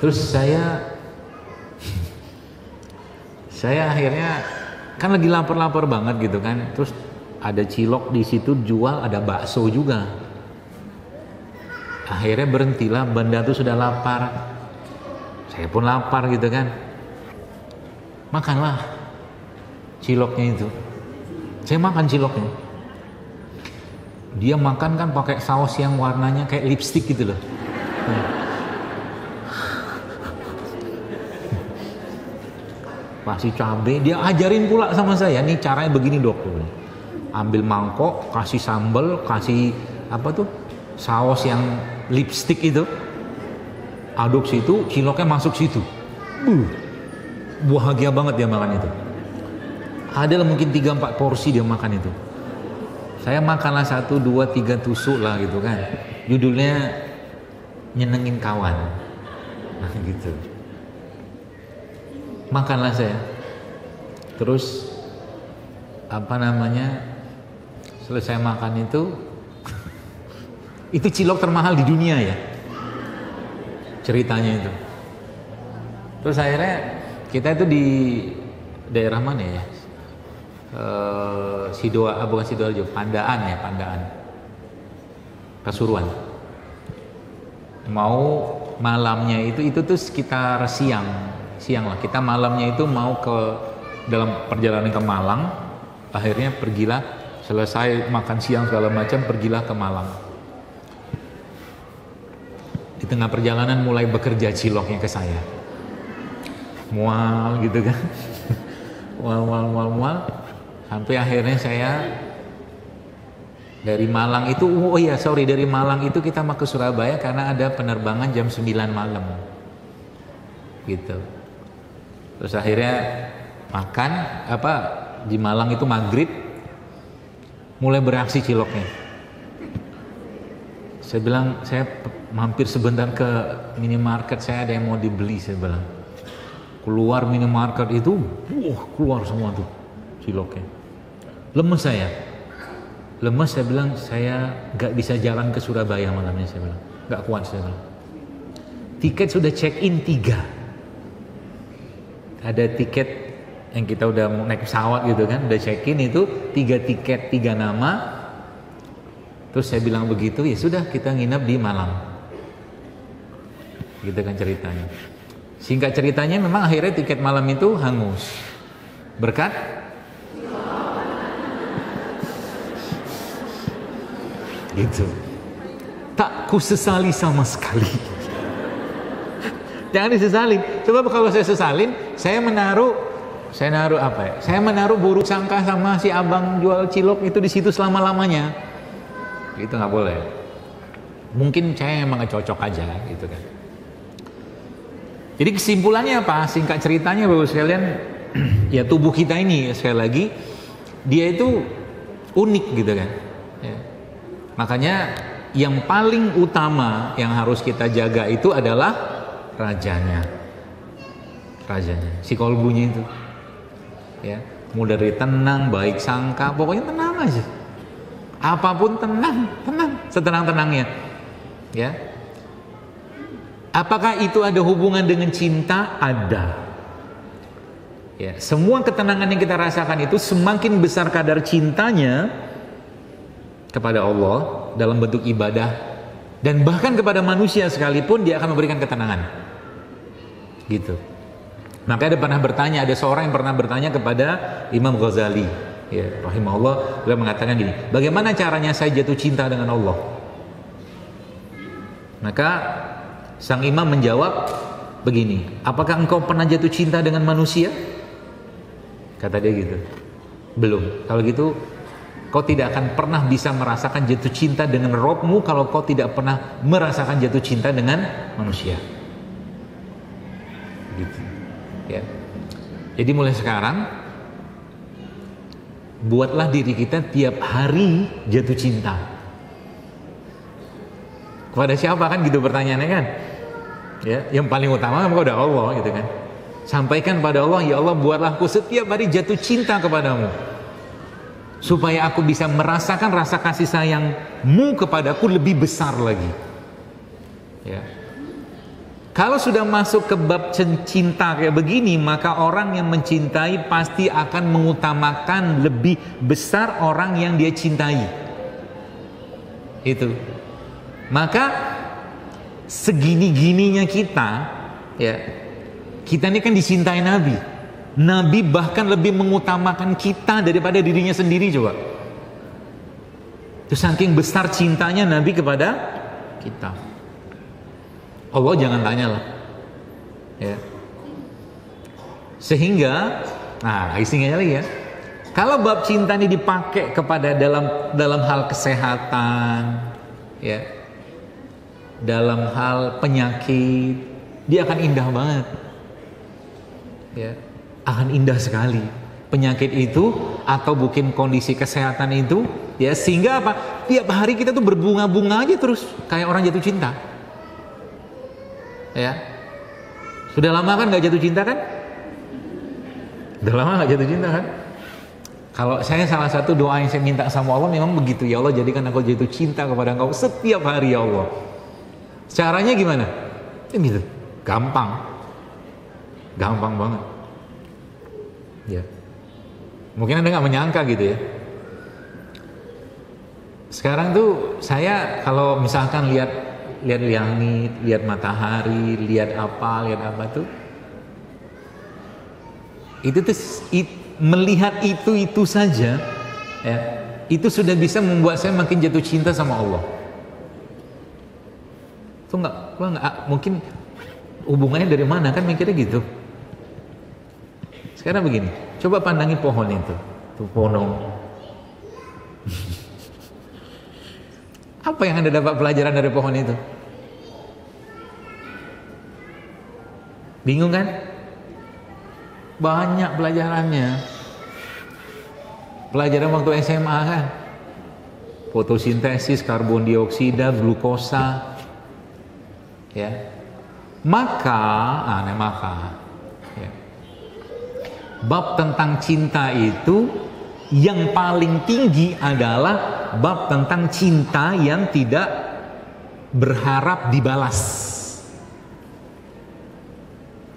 Terus saya akhirnya kan lagi lapar-lapar banget gitu kan. Terus ada cilok di situ jual, ada bakso juga. Akhirnya berhentilah, benda tuh sudah lapar. Saya pun lapar gitu kan. Makanlah ciloknya itu. Saya makan ciloknya. Dia makan kan pakai saus yang warnanya kayak lipstik gitu loh. Kasih cabai, dia ajarin pula sama saya, nih caranya begini dok. Ambil mangkok, kasih sambal, kasih apa tuh, saus yang lipstik itu, aduk situ, ciloknya masuk situ. Bahagia banget dia makan itu. Ada mungkin 3-4 porsi dia makan itu. Saya makanlah 1, 2, 3 tusuk lah gitu kan. Judulnya nyenengin kawan. Nah gitu. Makanlah saya. Terus apa namanya, selesai makan itu cilok termahal di dunia ya, ceritanya itu. Terus akhirnya kita itu di daerah mana ya, bukan Sidoarjo, Pandaan, Pasuruan. Mau malamnya itu tuh sekitar siang lah. Kita malamnya itu mau ke dalam perjalanan ke Malang. Akhirnya pergilah, selesai makan siang segala macam, pergilah ke Malang. Di tengah perjalanan mulai bekerja ciloknya ke saya. Mual gitu kan. mual. Sampai akhirnya saya dari Malang itu, dari Malang itu kita mau ke Surabaya karena ada penerbangan jam 9 malam. Gitu. Terus akhirnya makan di Malang itu maghrib, mulai beraksi ciloknya. Saya bilang, saya mampir sebentar ke minimarket, saya ada yang mau dibeli, saya bilang. Keluar minimarket itu, keluar semua tuh ciloknya. Lemes saya bilang, saya gak bisa jalan ke Surabaya malamnya, saya bilang. Gak kuat, saya bilang. Tiket sudah check in 3. Ada tiket yang kita udah mau naik pesawat gitu kan, udah check in itu 3 tiket 3 nama. Terus saya bilang begitu, ya sudah kita nginep di Malang. Gitu kan ceritanya. Singkat ceritanya memang akhirnya tiket malam itu hangus. Berkat gitu. Tak kusesali sama sekali. Jangan disesalin. Coba kalau saya sesalin, saya menaruh apa ya? Saya menaruh buruk sangka sama si abang jual cilok itu di situ selama-lamanya. Itu nggak boleh. Mungkin saya emang nggak cocok aja gitu kan. Jadi kesimpulannya apa? Singkat ceritanya Bapak sekalian, ya tubuh kita ini sekali lagi dia itu unik gitu kan. Ya. Makanya yang paling utama yang harus kita jaga itu adalah rajanya, si kolbunya itu, ya, mulai dari tenang, baik sangka, pokoknya tenang aja, apapun tenang, setenang-tenangnya, ya. Apakah itu ada hubungan dengan cinta? Ada. Ya, semua ketenangan yang kita rasakan itu semakin besar kadar cintanya kepada Allah dalam bentuk ibadah. Dan bahkan kepada manusia sekalipun dia akan memberikan ketenangan. Gitu. Maka ada seorang yang pernah bertanya kepada Imam Ghazali, ya, rahimahullah, beliau mengatakan gini, bagaimana caranya saya jatuh cinta dengan Allah? Maka sang imam menjawab begini, apakah engkau pernah jatuh cinta dengan manusia? Kata dia gitu. Belum. Kalau gitu kau tidak akan pernah bisa merasakan jatuh cinta dengan Robmu kalau kau tidak pernah merasakan jatuh cinta dengan manusia. Gitu. Ya. Jadi mulai sekarang buatlah diri kita tiap hari jatuh cinta. Kepada siapa kan gitu pertanyaannya kan? Ya, yang paling utama kepada Allah gitu kan. Sampaikan pada Allah, ya Allah buatlah aku setiap hari jatuh cinta kepadamu. Supaya aku bisa merasakan rasa kasih sayangmu kepadaku lebih besar lagi. Ya. Kalau sudah masuk ke bab cinta kayak begini, maka orang yang mencintai pasti akan mengutamakan lebih besar orang yang dia cintai. Itu. Maka segini-gininya kita, ya, kita ini kan dicintai Nabi. Nabi bahkan lebih mengutamakan kita daripada dirinya sendiri, coba. Itu saking besar cintanya Nabi kepada kita. Allah jangan tanya lah. Ya. Sehingga, nah isinya lagi ya. Kalau bab cinta ini dipakai kepada dalam hal kesehatan, ya, dalam hal penyakit, dia akan indah banget. Ya, akan indah sekali. Penyakit itu atau mungkin kondisi kesehatan itu, ya, sehingga apa? Tiap hari kita tuh berbunga-bunga aja terus kayak orang jatuh cinta. Ya, sudah lama kan nggak jatuh cinta kan? Udah lama nggak jatuh cinta kan? Kalau saya salah satu doa yang saya minta sama Allah memang begitu, ya Allah jadikan aku jatuh cinta kepada Engkau setiap hari ya Allah. Caranya gimana? Ya gitu, gampang banget. Ya, mungkin Anda nggak menyangka gitu ya. Sekarang tuh saya kalau misalkan lihat langit, lihat matahari, lihat apa tuh, itu tuh melihat itu saja, ya, itu sudah bisa membuat saya makin jatuh cinta sama Allah. Itu nggak mungkin hubungannya dari mana kan mikirnya gitu. Sekarang begini, coba pandangi pohon itu, tuh pohon. Apa yang Anda dapat pelajaran dari pohon itu? Bingung kan? Banyak pelajarannya. Pelajaran waktu SMA kan, fotosintesis, karbon dioksida, glukosa, ya. Maka ya, bab tentang cinta itu yang paling tinggi adalah bab tentang cinta yang tidak berharap dibalas.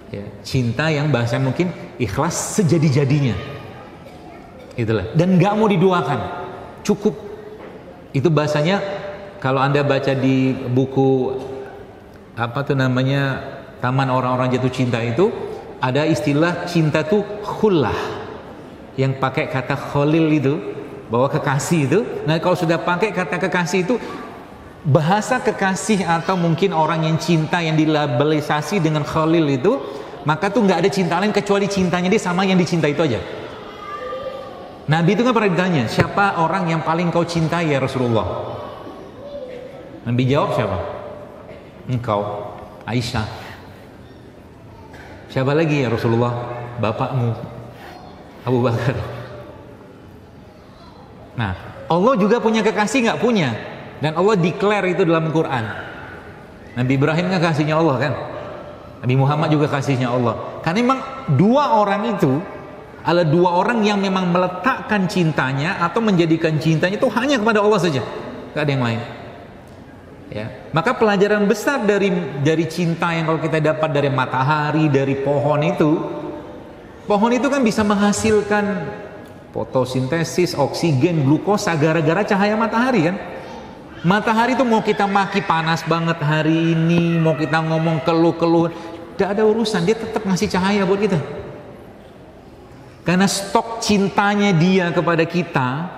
Ya, cinta yang bahasanya mungkin ikhlas sejadi-jadinya, itulah, dan nggak mau diduakan, cukup. Itu bahasanya kalau Anda baca di buku apa tuh namanya Taman Orang-orang Jatuh Cinta itu ada istilah cinta tuh khullah, yang pakai kata khalil itu, bahwa kekasih itu. Nah kalau sudah pakai kata kekasih itu, bahasa kekasih atau mungkin orang yang cinta yang dilabelisasi dengan khalil itu, maka tuh nggak ada cinta lain kecuali cintanya dia sama yang dicinta itu aja. Nabi itu kan pernah ditanya, siapa orang yang paling kau cintai ya Rasulullah? Nabi jawab, siapa? Engkau, Aisyah. Siapa lagi ya Rasulullah? Bapakmu, Abu Bakar. Nah, Allah juga punya kekasih nggak punya? Dan Allah declare itu dalam Quran. Nabi Ibrahim kan kasihnya Allah kan? Nabi Muhammad juga kasihnya Allah. Karena memang dua orang itu adalah dua orang yang memang meletakkan cintanya atau menjadikan cintanya itu hanya kepada Allah saja, gak ada yang lain. Ya, maka pelajaran besar dari cinta yang kalau kita dapat dari matahari, dari pohon itu kan bisa menghasilkan fotosintesis, oksigen, glukosa gara-gara cahaya matahari kan. Matahari itu mau kita maki panas banget hari ini, mau kita ngomong keluh-keluh, tidak ada urusan, dia tetap ngasih cahaya buat kita. Karena stok cintanya dia kepada kita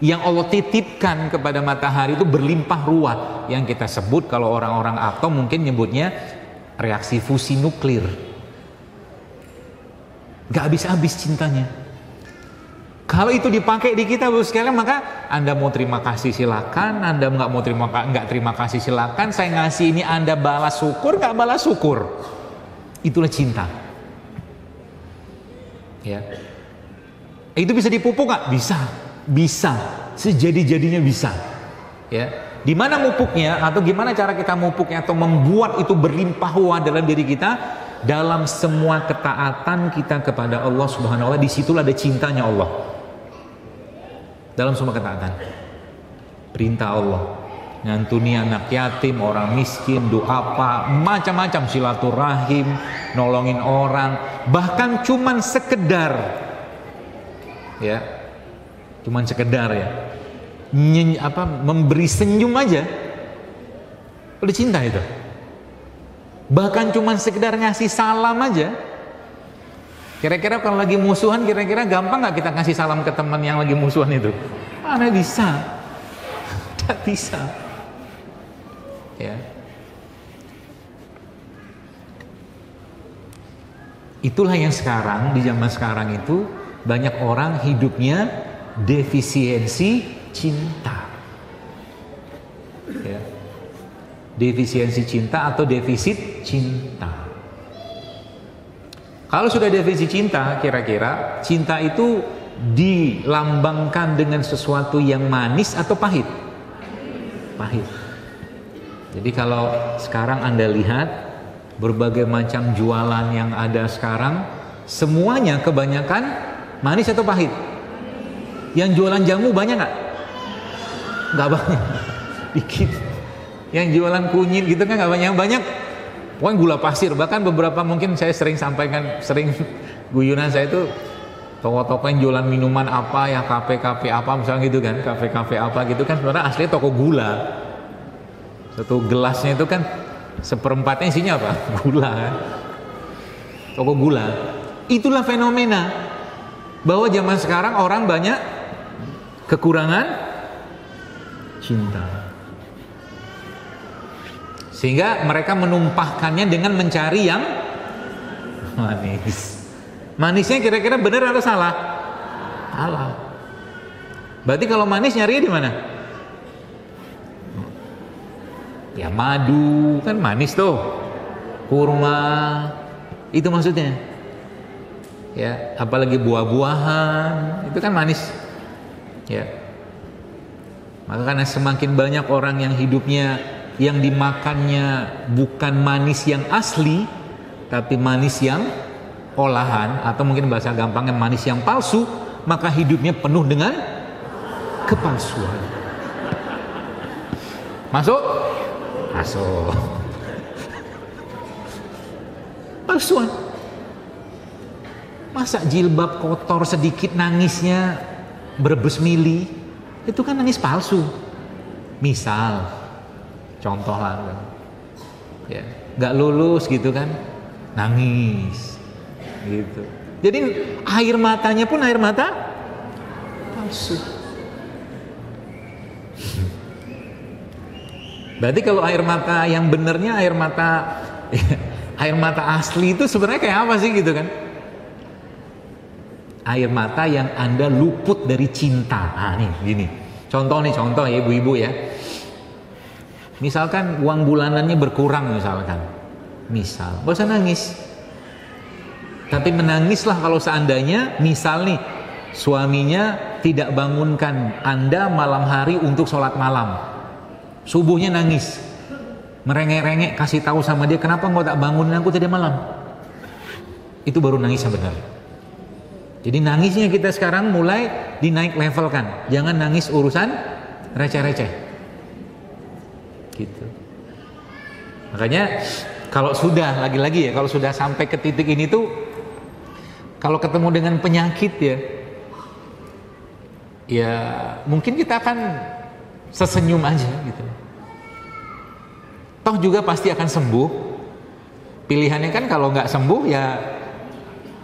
yang Allah titipkan kepada matahari itu berlimpah ruah, yang kita sebut kalau orang-orang atom mungkin nyebutnya reaksi fusi nuklir. Gak habis-habis cintanya. Kalau itu dipakai di kita Bapak sekalian, maka Anda mau terima kasih silakan, Anda nggak terima kasih silakan. Saya ngasih ini Anda balas syukur, nggak balas syukur. Itulah cinta. Ya. Itu bisa dipupuk nggak? Bisa. Sejadi-jadinya bisa. Ya. Di mana mupuknya atau gimana cara kita mupuknya atau membuat itu berlimpah ruah dalam diri kita? Dalam semua ketaatan kita kepada Allah Subhanahu wa taala, disitulah ada cintanya Allah. Dalam semua ketaatan, perintah Allah, nyantuni anak yatim, orang miskin, doa apa, macam-macam, silaturahim, nolongin orang, bahkan cuman sekedar ya, memberi senyum aja udah cinta itu. Bahkan cuman sekedar ngasih salam aja. Kira-kira kalau lagi musuhan, kira-kira gampang nggak kita ngasih salam ke teman yang lagi musuhan itu? Mana bisa. Nggak bisa. Ya. Itulah yang sekarang, di zaman sekarang itu banyak orang hidupnya defisiensi cinta. Ya. Defisiensi cinta atau defisit cinta. Kalau sudah defisit cinta, kira-kira cinta itu dilambangkan dengan sesuatu yang manis atau pahit? Pahit. Jadi kalau sekarang Anda lihat berbagai macam jualan yang ada sekarang, semuanya kebanyakan manis atau pahit? Yang jualan jamu banyak nggak? Nggak banyak, dikit. Yang jualan kunyit gitu kan nggak banyak. Yang banyak pokoknya gula pasir. Bahkan beberapa mungkin saya sering sampaikan, sering guyunan saya itu toko-toko yang jualan minuman apa ya, kafe-kafe apa misalnya gitu kan, kafe-kafe apa gitu kan sebenarnya asli toko gula. Satu gelasnya itu kan seperempatnya isinya apa? Gula kan. Toko gula. Itulah fenomena bahwa zaman sekarang orang banyak kekurangan cinta. Sehingga mereka menumpahkannya dengan mencari yang manis. Manisnya kira-kira benar atau salah? Salah. Berarti kalau manis nyarinya di mana? Ya madu, kan manis tuh. Kurma, itu maksudnya. Ya, apalagi buah-buahan, itu kan manis. Ya. Maka karena semakin banyak orang yang hidupnya yang dimakannya bukan manis yang asli, tapi manis yang olahan, atau mungkin bahasa gampangnya manis yang palsu, maka hidupnya penuh dengan kepalsuan. Masuk? Masuk. Palsuan. Masa jilbab kotor sedikit nangisnya berebes mili, itu kan nangis palsu. Misal contoh lah, ya, nggak lulus gitu kan, nangis, gitu. Jadi air matanya pun air mata palsu. Berarti kalau air mata yang benernya air mata asli itu sebenarnya kayak apa sih gitu kan? Air mata yang Anda luput dari cinta. Nah nih, gini. Contoh ya ibu-ibu ya. Misalkan uang bulanannya berkurang misalkan. Misal, gak usah nangis. Tapi menangislah kalau seandainya misal nih suaminya tidak bangunkan Anda malam hari untuk sholat malam. Subuhnya nangis. Merengek-rengek kasih tahu sama dia, kenapa engkau tak bangunin aku tadi malam? Itu baru nangis yang benar. Jadi nangisnya kita sekarang mulai dinaik levelkan. Jangan nangis urusan receh-receh. Gitu. Makanya kalau sudah lagi-lagi ya, kalau sudah sampai ke titik ini tuh, kalau ketemu dengan penyakit ya mungkin kita akan sesenyum aja gitu. Toh juga pasti akan sembuh. Pilihannya kan kalau nggak sembuh ya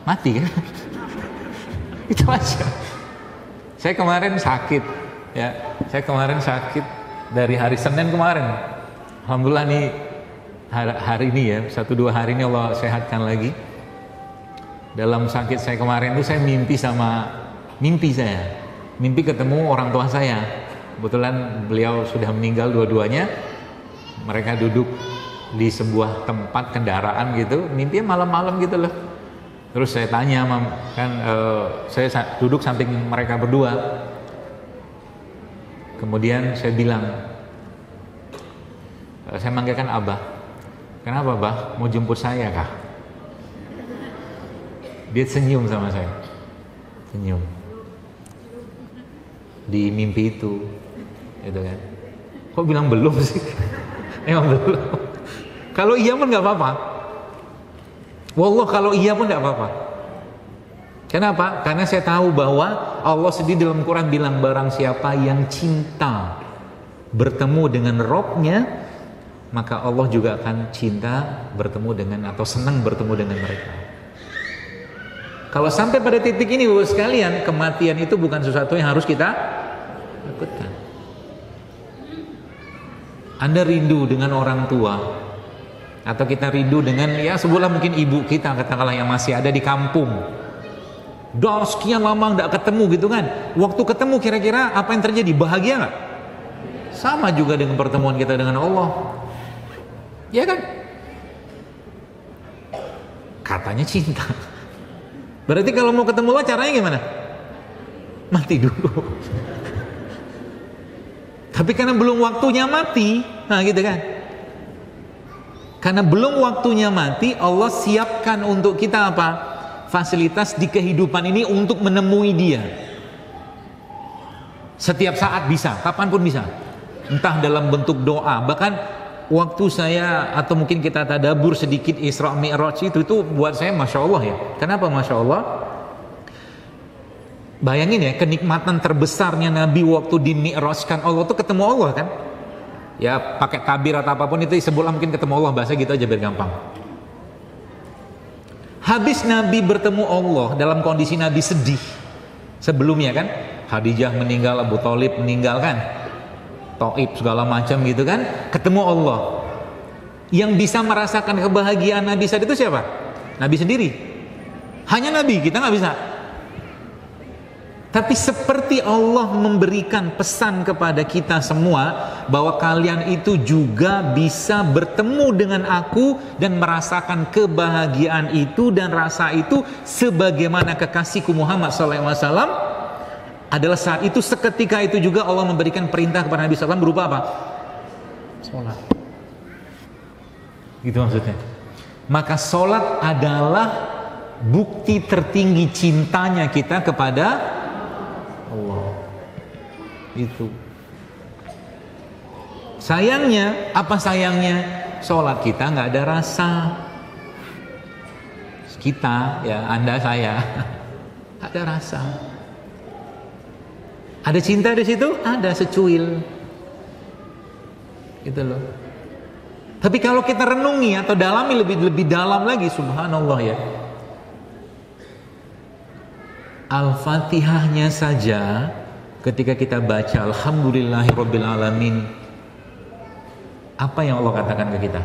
mati kan. Itu aja. Saya kemarin sakit dari hari Senin kemarin. Alhamdulillah nih hari ini ya, 1-2 hari ini Allah sehatkan lagi. Dalam sakit saya kemarin itu saya mimpi ketemu orang tua saya. Kebetulan beliau sudah meninggal dua-duanya. Mereka duduk di sebuah tempat kendaraan gitu, mimpinya malam-malam gitu loh. Terus saya tanya, saya duduk samping mereka berdua. Kemudian saya bilang, saya manggilkan Abah. Kenapa Abah? Mau jemput saya kah? Dia senyum sama saya. Senyum. Di mimpi itu. Gitu kan. Kok bilang belum sih? Emang belum. Kalau iya pun gak apa-apa. Wallah kalau iya pun gak apa-apa. Kenapa? Karena saya tahu bahwa Allah sendiri dalam Quran bilang, barang siapa yang cinta bertemu dengan Robnya, maka Allah juga akan cinta bertemu dengan, atau senang bertemu dengan mereka. Kalau sampai pada titik ini Bapak sekalian, kematian itu bukan sesuatu yang harus kita takutkan. Anda rindu dengan orang tua, atau kita rindu dengan, ya sebutlah mungkin ibu kita katakanlah yang masih ada di kampung. Dah sekian lama nggak ketemu gitu kan. Waktu ketemu kira-kira apa yang terjadi? Bahagia nggak? Sama juga dengan pertemuan kita dengan Allah. Ya kan? Katanya cinta. Berarti kalau mau ketemu Allah caranya gimana? Mati dulu. Tapi karena belum waktunya mati, nah gitu kan. Karena belum waktunya mati, Allah siapkan untuk kita apa? Fasilitas di kehidupan ini untuk menemui Dia. Setiap saat bisa, kapanpun bisa. Entah dalam bentuk doa, bahkan waktu saya atau mungkin kita tadabbur sedikit Isra Mi'raj itu buat saya Masya Allah ya. Kenapa Masya Allah? Bayangin ya, kenikmatan terbesarnya Nabi waktu di Mi'rajkan Allah tuh ketemu Allah kan. Ya pakai tabir atau apapun itu sebutlah mungkin ketemu Allah, bahasa gitu aja biar gampang. Habis Nabi bertemu Allah dalam kondisi Nabi sedih sebelumnya kan, Khadijah meninggal, Abu Thalib meninggal kan, Taib segala macam gitu kan, ketemu Allah. Yang bisa merasakan kebahagiaan Nabi saat itu siapa? Nabi sendiri. Hanya Nabi, kita nggak bisa. Tapi seperti Allah memberikan pesan kepada kita semua bahwa kalian itu juga bisa bertemu dengan aku dan merasakan kebahagiaan itu dan rasa itu sebagaimana kekasihku Muhammad SAW. Adalah saat itu, seketika itu juga Allah memberikan perintah kepada Nabi SAW berupa apa? Sholat. Gitu maksudnya. Maka sholat adalah bukti tertinggi cintanya kita kepada Allah. Itu. Sayangnya, apa sayangnya? Sholat kita nggak ada rasa. Kita, ya Anda, saya, ada rasa. Ada cinta di situ? Ada, secuil. Gitu loh. Tapi kalau kita renungi atau dalami lebih dalam lagi, subhanallah ya. Al-Fatihahnya saja ketika kita baca Alhamdulillahirabbil alamin, apa yang Allah katakan ke kita?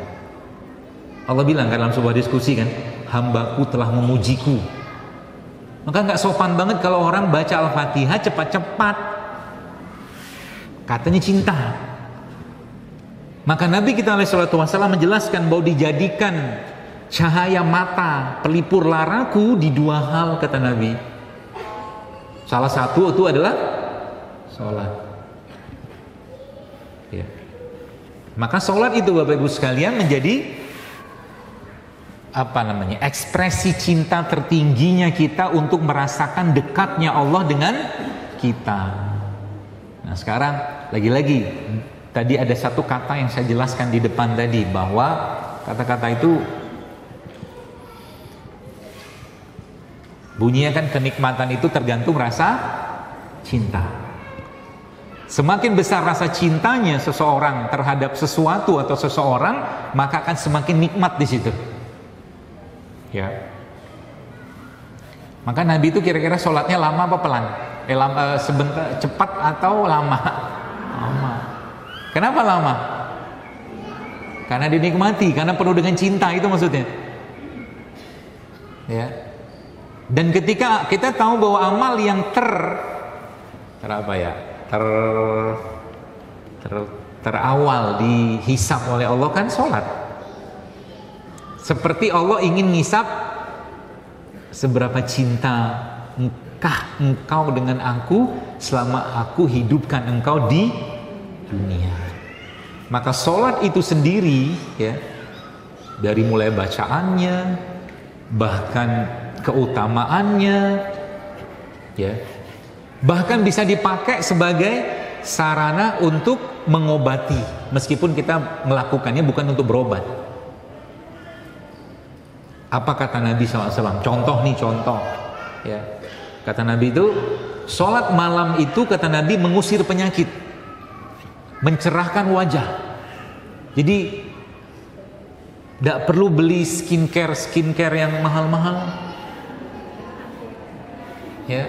Allah bilang kan dalam sebuah diskusi kan, hambaku telah memujiku. Maka nggak sopan banget kalau orang baca Al-Fatihah cepat-cepat, katanya cinta. Maka Nabi kita SAW menjelaskan bahwa dijadikan cahaya mata, pelipur laraku di dua hal, kata Nabi. Salah satu itu adalah sholat. Ya. Maka sholat itu Bapak Ibu sekalian menjadi apa namanya? Ekspresi cinta tertingginya kita untuk merasakan dekatnya Allah dengan kita. Nah sekarang lagi-lagi tadi ada satu kata yang saya jelaskan di depan tadi, bahwa kata-kata itu bunyinya kan kenikmatan itu tergantung rasa cinta. Semakin besar rasa cintanya seseorang terhadap sesuatu atau seseorang, maka akan semakin nikmat di situ. Ya. Maka Nabi itu kira-kira sholatnya lama apa pelan? Sebentar, cepat atau lama? Lama. Kenapa lama? Karena dinikmati, karena penuh dengan cinta, itu maksudnya. Ya. Dan ketika kita tahu bahwa amal yang terawal dihisap oleh Allah kan sholat. Seperti Allah ingin ngisap seberapa cinta engkau dengan aku selama aku hidupkan engkau di dunia. Maka sholat itu sendiri ya, dari mulai bacaannya, bahkan keutamaannya ya, bahkan bisa dipakai sebagai sarana untuk mengobati, meskipun kita melakukannya bukan untuk berobat. Apa kata Nabi SAW? Contoh ya. Kata Nabi itu, sholat malam itu kata Nabi mengusir penyakit, mencerahkan wajah. Jadi tidak perlu beli skincare yang mahal-mahal. Ya,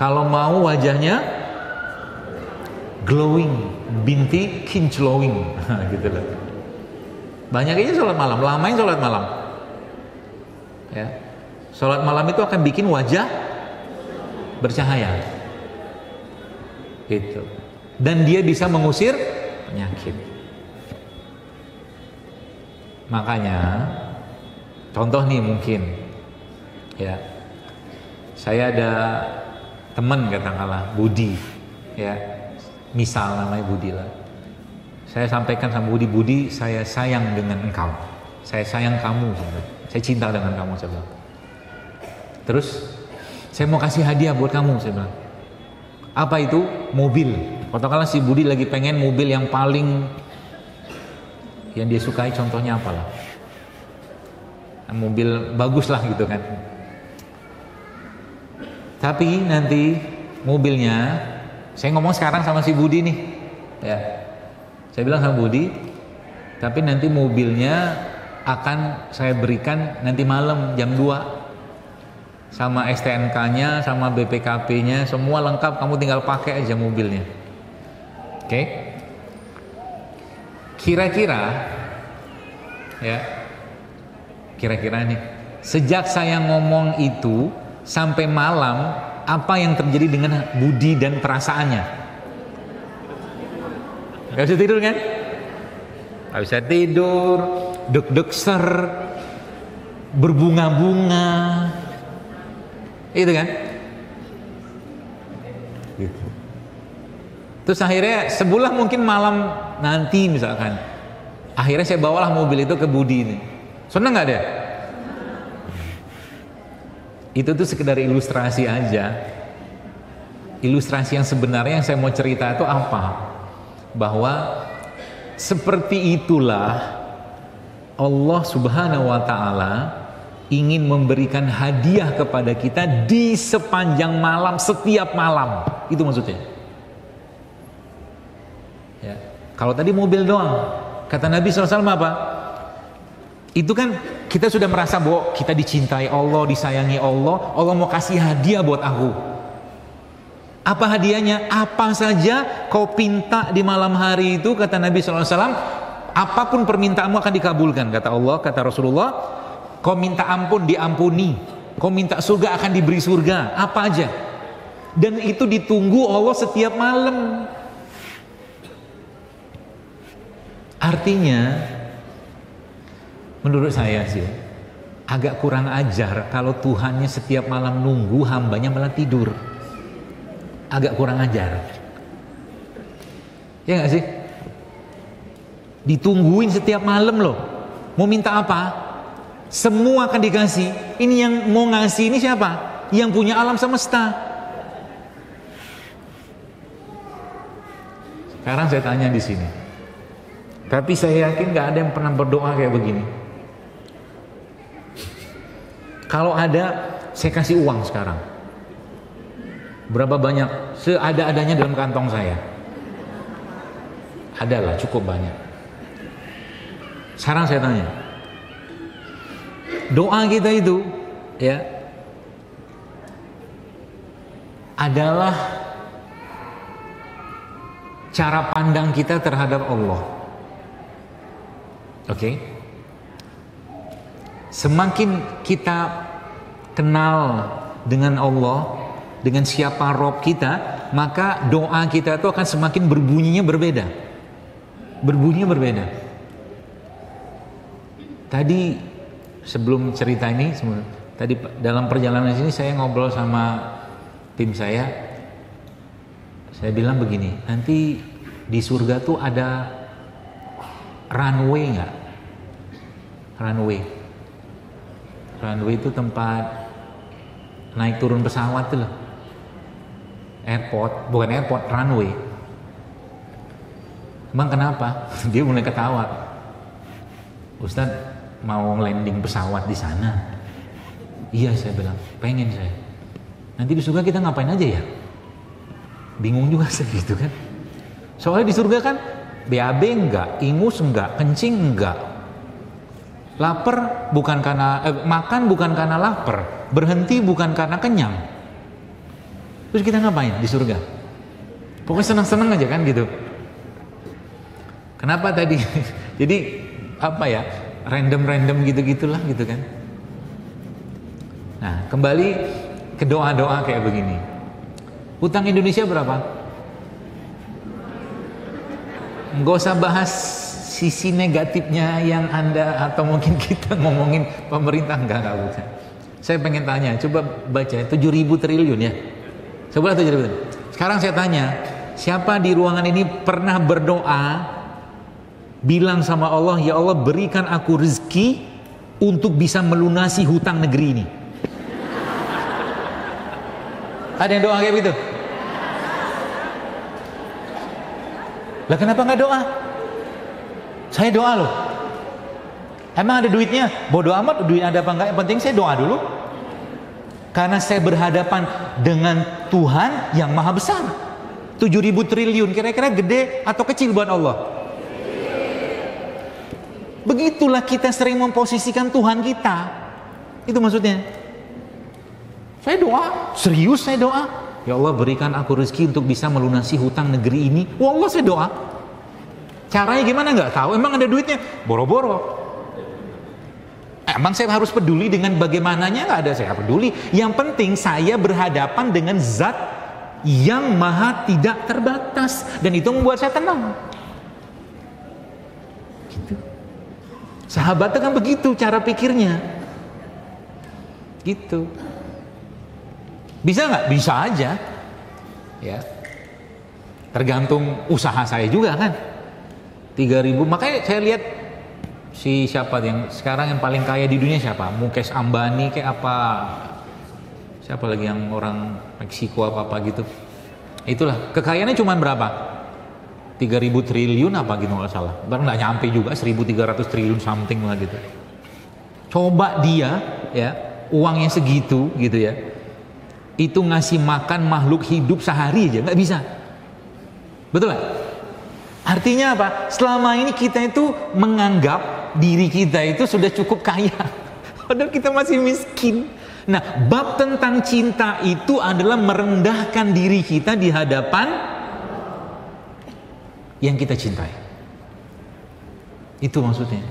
kalau mau wajahnya glowing binti kinclowing gitu loh. Banyak aja sholat malam, lamain sholat malam ya. Sholat malam itu akan bikin wajah bercahaya gitu, dan dia bisa mengusir penyakit. Makanya contoh nih, mungkin ya, saya ada teman katakanlah Budi ya, misal namanya Budi lah. Saya sampaikan sama Budi, Budi saya sayang dengan engkau, saya sayang kamu, saya cinta dengan kamu, saya bilang. Terus saya mau kasih hadiah buat kamu, saya bilang. Apa itu? Mobil. Katakanlah si Budi lagi pengen mobil yang paling yang dia sukai, contohnya apalah, mobil bagus lah gitu kan. Tapi nanti mobilnya, saya ngomong sekarang sama si Budi nih ya, saya bilang sama Budi, tapi nanti mobilnya akan saya berikan nanti malam jam 2, sama STNK-nya, sama BPKB-nya, semua lengkap, kamu tinggal pakai aja mobilnya. Oke? Kira-kira ya, kira-kira nih, sejak saya ngomong itu sampai malam, apa yang terjadi dengan Budi dan perasaannya? Gak bisa tidur kan? Gak bisa tidur, deg-deg ser, berbunga-bunga, itu kan? Gitu. Terus akhirnya sebulan mungkin malam nanti misalkan, akhirnya saya bawalah mobil itu ke Budi ini. Seneng nggak dia? Itu tuh sekedar ilustrasi aja. Ilustrasi yang sebenarnya yang saya mau cerita itu apa? Bahwa seperti itulah Allah Subhanahu wa ta'ala ingin memberikan hadiah kepada kita di sepanjang malam, setiap malam. Itu maksudnya. Ya. Kalau tadi mobil doang, kata Nabi SAW apa? Itu kan kita sudah merasa bahwa kita dicintai Allah, disayangi Allah, Allah mau kasih hadiah buat aku. Apa hadiahnya? Apa saja kau pinta di malam hari itu, kata Nabi SAW, apapun permintaanmu akan dikabulkan, kata Allah, kata Rasulullah. Kau minta ampun, diampuni. Kau minta surga, akan diberi surga. Apa aja. Dan itu ditunggu Allah setiap malam. Artinya, menurut saya sih, agak kurang ajar kalau Tuhannya setiap malam nunggu, hambanya malah tidur. Agak kurang ajar. Ya gak sih? Ditungguin setiap malam loh. Mau minta apa? Semua akan dikasih. Ini yang mau ngasih ini siapa? Yang punya alam semesta. Sekarang saya tanya di sini. Tapi saya yakin gak ada yang pernah berdoa kayak begini. Kalau ada, saya kasih uang sekarang. Berapa banyak? Seada-adanya dalam kantong saya. Adalah cukup banyak. Sekarang saya tanya, doa kita itu ya adalah cara pandang kita terhadap Allah. Oke? Semakin kita kenal dengan Allah, dengan siapa Rob kita, maka doa kita itu akan semakin berbunyinya berbeda. Berbunyinya berbeda. Tadi sebelum cerita ini, tadi dalam perjalanan sini saya ngobrol sama tim saya. Saya bilang begini, nanti di surga tuh ada runway nggak? Runway. Runway itu tempat naik turun pesawat tuh loh. Airport, bukan airport, runway. Emang kenapa? Dia mulai ketawa. Ustadz, mau landing pesawat di sana? Iya, saya bilang, pengen saya. Nanti di surga kita ngapain aja ya? Bingung juga saya gitu kan. Soalnya di surga kan BAB enggak, ingus enggak, kencing enggak. Lapar bukan karena makan bukan karena lapar, berhenti bukan karena kenyang. Terus kita ngapain di surga? Pokoknya senang-senang aja kan gitu. Kenapa tadi? Jadi apa ya? Random gitu-gitulah gitu kan. Nah, kembali ke doa-doa kayak begini. Utang Indonesia berapa? Nggak usah bahas sisi negatifnya yang Anda atau mungkin kita ngomongin pemerintah, enggak usah. Saya pengen tanya, coba baca 7.000 triliun ya. Coba 7.000 triliun. Sekarang saya tanya, siapa di ruangan ini pernah berdoa bilang sama Allah, ya Allah berikan aku rezeki untuk bisa melunasi hutang negeri ini? Ada yang doa kayak gitu? Lah kenapa nggak doa? Saya doa loh. Emang ada duitnya? Bodoh amat duit ada apa enggak, yang penting saya doa dulu. Karena saya berhadapan dengan Tuhan yang maha besar. 7.000 triliun kira-kira gede atau kecil buat Allah? Begitulah kita sering memposisikan Tuhan kita. Itu maksudnya. Saya doa, serius saya doa. Ya Allah berikan aku rezeki untuk bisa melunasi hutang negeri ini. Wallah saya doa. Caranya gimana nggak tahu. Emang ada duitnya? Boro-boro. Emang saya harus peduli dengan bagaimananya? Nggak ada, saya peduli. Yang penting saya berhadapan dengan zat yang maha tidak terbatas. Dan itu membuat saya tenang. Gitu. Sahabatnya kan begitu cara pikirnya. Gitu. Bisa nggak? Bisa aja. Ya. Tergantung usaha saya juga kan. 3.000, makanya saya lihat si siapa yang sekarang yang paling kaya di dunia siapa? Mukesh Ambani kayak apa? Siapa lagi yang orang Meksiko apa gitu? Itulah, kekayaannya cuma berapa? 3.000 triliun apa gitu nggak salah. Bahkan nggak nyampe juga 1.300 triliun something lah gitu. Coba dia ya, uangnya segitu gitu ya. Itu ngasih makan makhluk hidup sehari aja nggak bisa. Betul nggak? Artinya apa? Selama ini kita itu menganggap diri kita itu sudah cukup kaya, padahal kita masih miskin. Nah, bab tentang cinta itu adalah merendahkan diri kita di hadapan yang kita cintai. Itu maksudnya.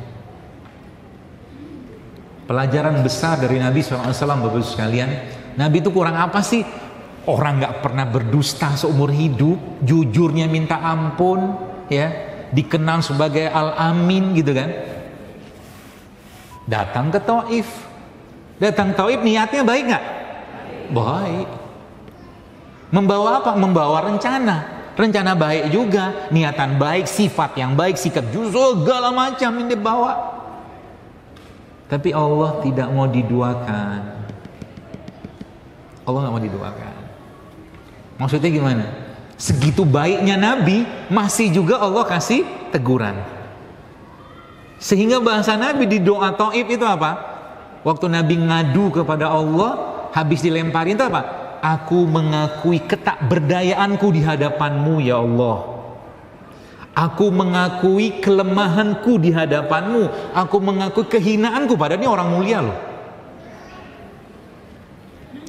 Pelajaran besar dari Nabi SAW, Bapak Ibu sekalian. Nabi itu kurang apa sih? Orang gak pernah berdusta seumur hidup, jujurnya minta ampun, ya, dikenal sebagai Al-Amin gitu kan. Datang ke Taif. Datang Taif niatnya baik gak? Baik. Membawa apa? Membawa rencana. Rencana baik juga, niatan baik, sifat yang baik, sikap justru segala macam yang dibawa. Tapi Allah tidak mau diduakan. Allah nggak mau didoakan. Maksudnya gimana? Segitu baiknya Nabi, masih juga Allah kasih teguran. Sehingga bahasa Nabi di doa Taif itu apa? Waktu Nabi ngadu kepada Allah, habis dilemparin itu apa? Aku mengakui ketakberdayaanku di hadapanmu ya Allah. Aku mengakui kelemahanku di hadapanmu. Aku mengakui kehinaanku. Padahal ini orang mulia loh.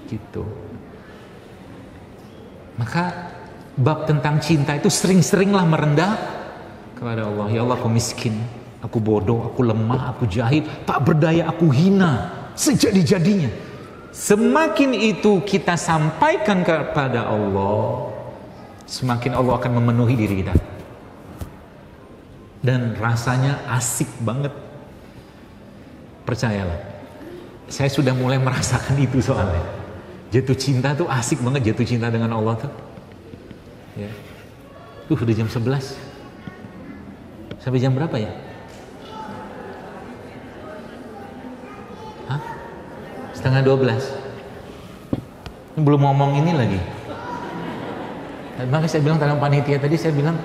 Gitu. Maka bab tentang cinta itu sering-seringlah merendah kepada Allah. Ya Allah, aku miskin, aku bodoh, aku lemah, aku jahil, tak berdaya, aku hina sejadi-jadinya. Semakin itu kita sampaikan kepada Allah, semakin Allah akan memenuhi diri kita. Dan rasanya asik banget. Percayalah, saya sudah mulai merasakan itu soalnya. Jatuh cinta tuh asik banget, jatuh cinta dengan Allah tuh. Ya. Udah jam 11. Sampai jam berapa ya? Hah? Setengah 12. Belum ngomong ini lagi. Makanya saya bilang dalam panitia tadi, saya bilang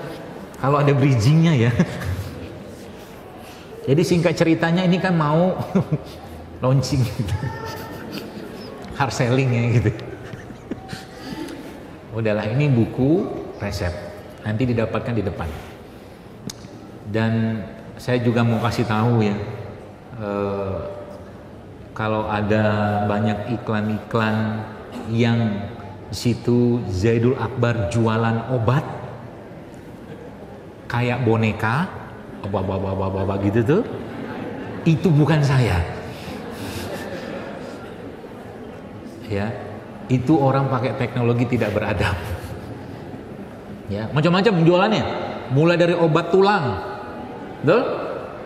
kalau ada bridgingnya ya. Jadi singkat ceritanya ini kan mau launching gitu. Hard selling ya gitu. Udahlah, ini buku resep, nanti didapatkan di depan. Dan saya juga mau kasih tahu ya, kalau ada banyak iklan-iklan yang Di situ Zaidul Akbar jualan obat kayak boneka, gitu tuh. Itu bukan saya. Ya, itu orang pakai teknologi tidak beradab. Ya, macam-macam jualannya. Mulai dari obat tulang, betul?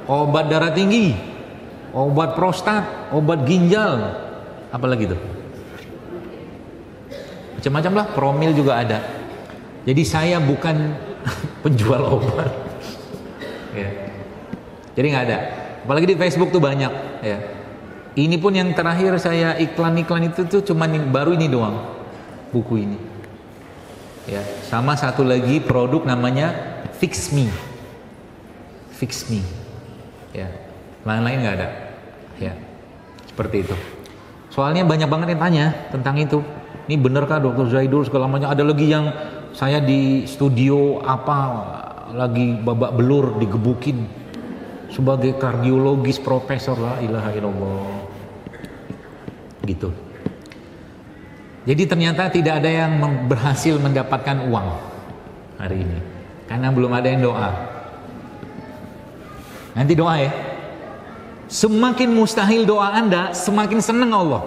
Obat darah tinggi, obat prostat, obat ginjal, apalagi tuh? Macam-macam lah, promil juga ada. Jadi saya bukan penjual obat. Ya. Jadi nggak ada. Apalagi di Facebook tuh banyak. Ya. Ini pun yang terakhir saya iklan-iklan itu tuh cuman baru ini doang, buku ini. Ya. Sama satu lagi produk namanya Fix Me. Fix Me. Ya. Lain-lain nggak ada. Ya. Seperti itu. Soalnya banyak banget yang tanya tentang itu. Ini benerkah Dr. Zaidul segala macam. Ada lagi yang saya di studio lagi babak belur digebukin sebagai kardiologis profesor, la ilaha illallah. Gitu. Jadi ternyata tidak ada yang berhasil mendapatkan uang hari ini karena belum ada yang doa. Nanti doa ya. Semakin mustahil doa Anda, semakin senang Allah.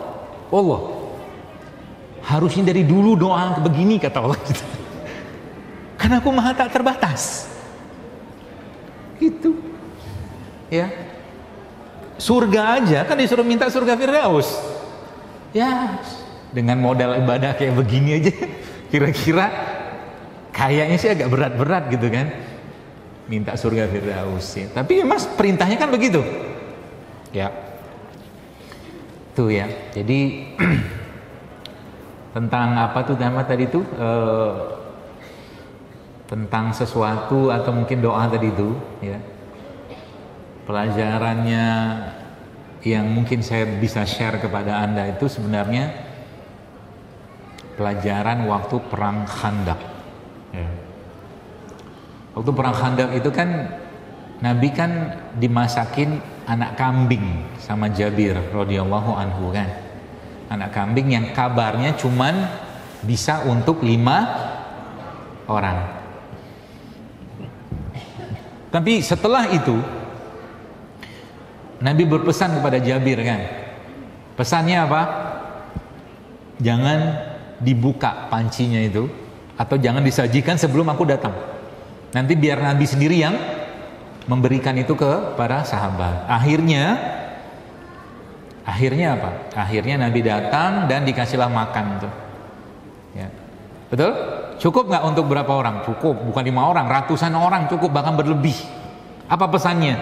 Harusnya dari dulu doa begini kata Allah gitu. Karena aku maha tak terbatas. Gitu. Ya. Surga aja kan disuruh minta surga Firdaus. Ya, dengan modal ibadah kayak begini aja kira-kira kayaknya sih agak berat-berat gitu kan. Minta surga Firdaus ya. Tapi memang perintahnya kan begitu. Ya. Tuh ya. Jadi tentang apa tuh nama tadi tuh tentang sesuatu atau mungkin doa tadi itu ya, pelajarannya yang mungkin saya bisa share kepada Anda itu sebenarnya pelajaran waktu perang Khandaq ya. Waktu perang Khandaq itu kan Nabi kan dimasakin anak kambing sama Jabir radhiyallahu anhu kan. Anak kambing yang kabarnya cuman bisa untuk 5 orang. Tapi setelah itu Nabi berpesan kepada Jabir kan. Pesannya apa? Jangan dibuka pancinya itu atau jangan disajikan sebelum aku datang. Nanti biar Nabi sendiri yang memberikan itu ke para sahabat. Akhirnya apa? Akhirnya Nabi datang dan dikasihlah makan tuh. Ya. Betul? Cukup nggak untuk berapa orang? Cukup, bukan 5 orang, ratusan orang cukup, bahkan berlebih. Apa pesannya?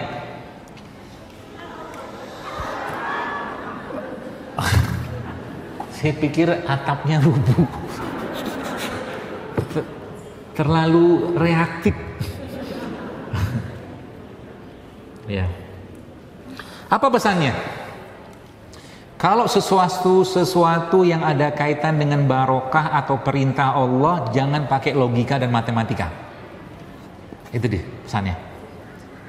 Saya pikir atapnya rubuh. Terlalu reaktif. Ya. Apa pesannya? Kalau sesuatu yang ada kaitan dengan barokah atau perintah Allah, jangan pakai logika dan matematika. Itu dia pesannya.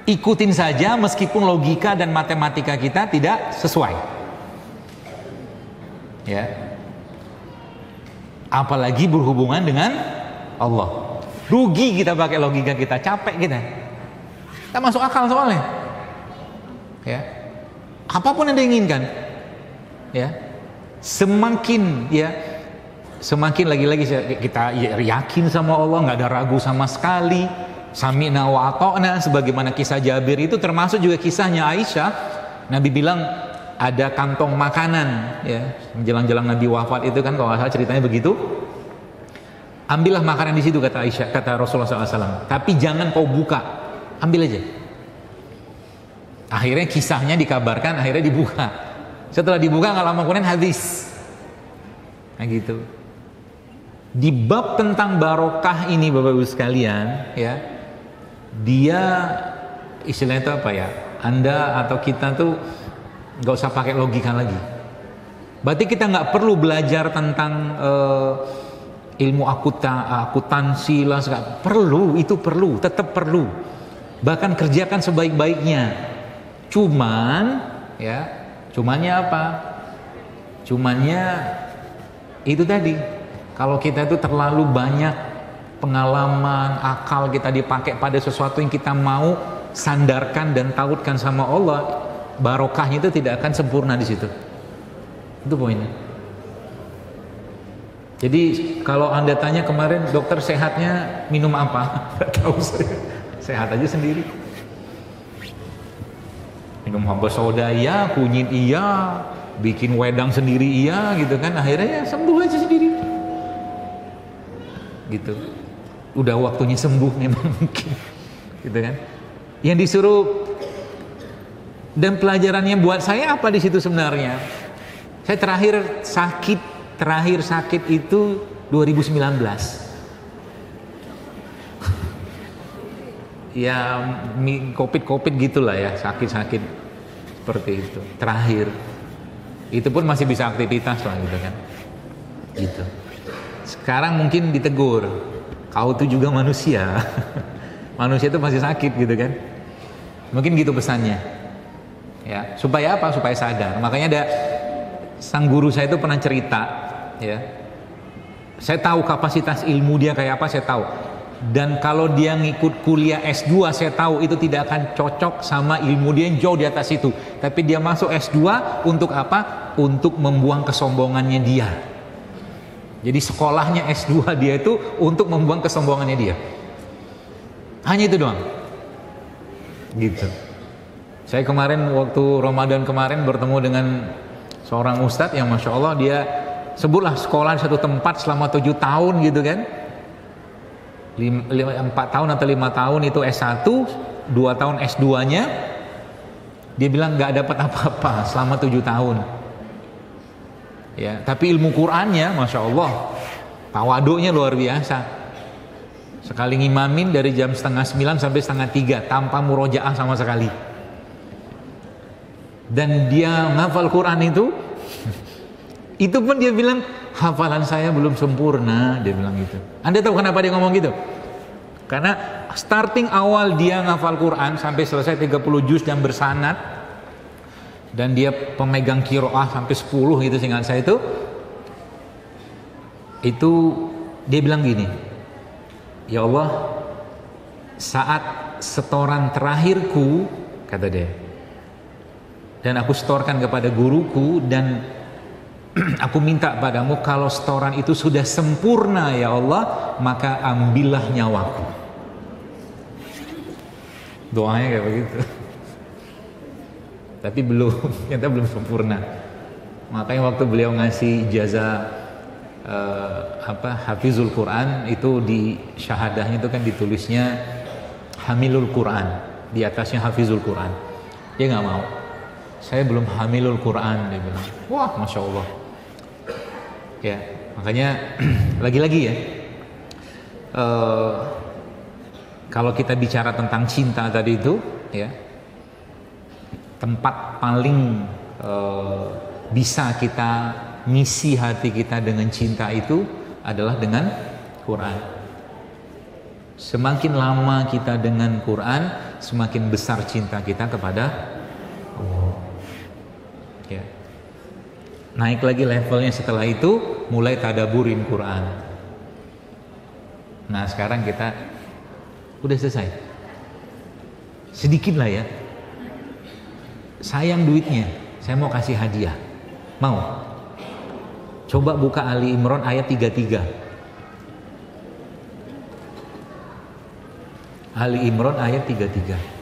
Ikutin saja meskipun logika dan matematika kita tidak sesuai. Ya. Apalagi berhubungan dengan Allah. Rugi kita pakai logika kita, capek kita. Tak masuk akal soalnya. Ya. Apapun yang diinginkan. Ya, semakin lagi-lagi kita yakin sama Allah, nggak ada ragu sama sekali, sami'na wa ata'na, sebagaimana kisah Jabir itu, termasuk juga kisahnya Aisyah. Nabi bilang ada kantong makanan ya menjelang Nabi wafat itu kan, kalau nggak salah ceritanya begitu. Ambillah makanan di situ kata Aisyah, kata Rasulullah SAW, tapi jangan kau buka, ambil aja. Akhirnya kisahnya dikabarkan, akhirnya dibuka. Setelah dibuka nggak lama kemudian hadis. Nah gitu. Di bab tentang barokah ini Bapak Ibu sekalian, ya, dia istilahnya itu apa ya? Anda atau kita tuh nggak usah pakai logika lagi. Berarti kita nggak perlu belajar tentang ilmu akuntansi lah, perlu, itu perlu, tetap perlu. Bahkan kerjakan sebaik-baiknya. Cumannya apa? Cumannya itu tadi, Kalau kita itu terlalu banyak pengalaman, akal kita dipakai pada sesuatu yang kita mau sandarkan dan tautkan sama Allah, barokahnya itu tidak akan sempurna di situ. Itu poinnya. Jadi kalau Anda tanya kemarin dokter sehatnya minum apa? Tidak tahu saya. Sehat aja sendiri. Minum habas soda iya, kunyit iya, bikin wedang sendiri iya gitu kan, akhirnya ya sembuh aja sendiri. Gitu. Udah waktunya sembuh memang mungkin. Gitu kan. Yang disuruh dan pelajarannya buat saya apa di situ sebenarnya? Saya terakhir sakit itu 2019. Ya COVID gitulah ya, sakit seperti itu. Terakhir. Itu pun masih bisa aktivitas lah gitu kan. Gitu. Sekarang mungkin ditegur, kau tuh juga manusia. Manusia itu masih sakit gitu kan. Mungkin gitu pesannya. Ya, supaya apa? Supaya sadar. Makanya ada sang guru saya itu pernah cerita, ya. Saya tahu kapasitas ilmu dia kayak apa, saya tahu. Dan kalau dia ngikut kuliah S2, saya tahu itu tidak akan cocok sama ilmu dia yang jauh di atas itu. Tapi dia masuk S2 untuk apa? Untuk membuang kesombongannya dia. Jadi sekolahnya S2 dia itu untuk membuang kesombongannya dia. Hanya itu doang. Gitu. Saya kemarin waktu Ramadan kemarin bertemu dengan seorang ustadz yang Masya Allah dia sebutlah sekolah di satu tempat selama 7 tahun gitu kan. 4 tahun atau 5 tahun itu S1, 2 tahun S2-nya. Dia bilang nggak dapat apa-apa selama 7 tahun. Ya, tapi ilmu Qur'annya Masya Allah tawaduknya luar biasa. Sekali ngimamin dari jam 8:30 sampai 2:30 tanpa murojaah sama sekali. Dan dia ngafal Quran itu pun dia bilang hafalan saya belum sempurna, dia bilang gitu. Anda tahu kenapa dia ngomong gitu? Karena starting awal dia ngafal Quran sampai selesai 30 juz dan bersanad, dan dia pemegang qiraah sampai 10 gitu seingat saya itu dia bilang gini, ya Allah, saat setoran terakhirku, kata dia, dan aku setorkan kepada guruku, dan aku minta padamu kalau setoran itu sudah sempurna ya Allah, maka ambillah nyawaku. Doanya kayak begitu. Tapi ternyata belum sempurna. Makanya waktu beliau ngasih ijazah Hafizul Quran itu di syahadahnya itu kan ditulisnya Hamilul Quran, di atasnya Hafizul Quran. Dia nggak mau. Saya belum Hamilul Quran, dia bilang. Wah, Masya Allah. Ya, makanya lagi-lagi ya. Kalau kita bicara tentang cinta tadi itu, ya, tempat paling bisa kita ngisi hati kita dengan cinta itu adalah dengan Quran. Semakin lama kita dengan Quran, semakin besar cinta kita kepada Allah. Ya. Naik lagi levelnya setelah itu, mulai tadaburin Quran. Nah sekarang kita udah selesai. Sedikit lah ya. Sayang duitnya, saya mau kasih hadiah. Mau? Coba buka Ali Imran ayat 33. Ali Imran ayat 33.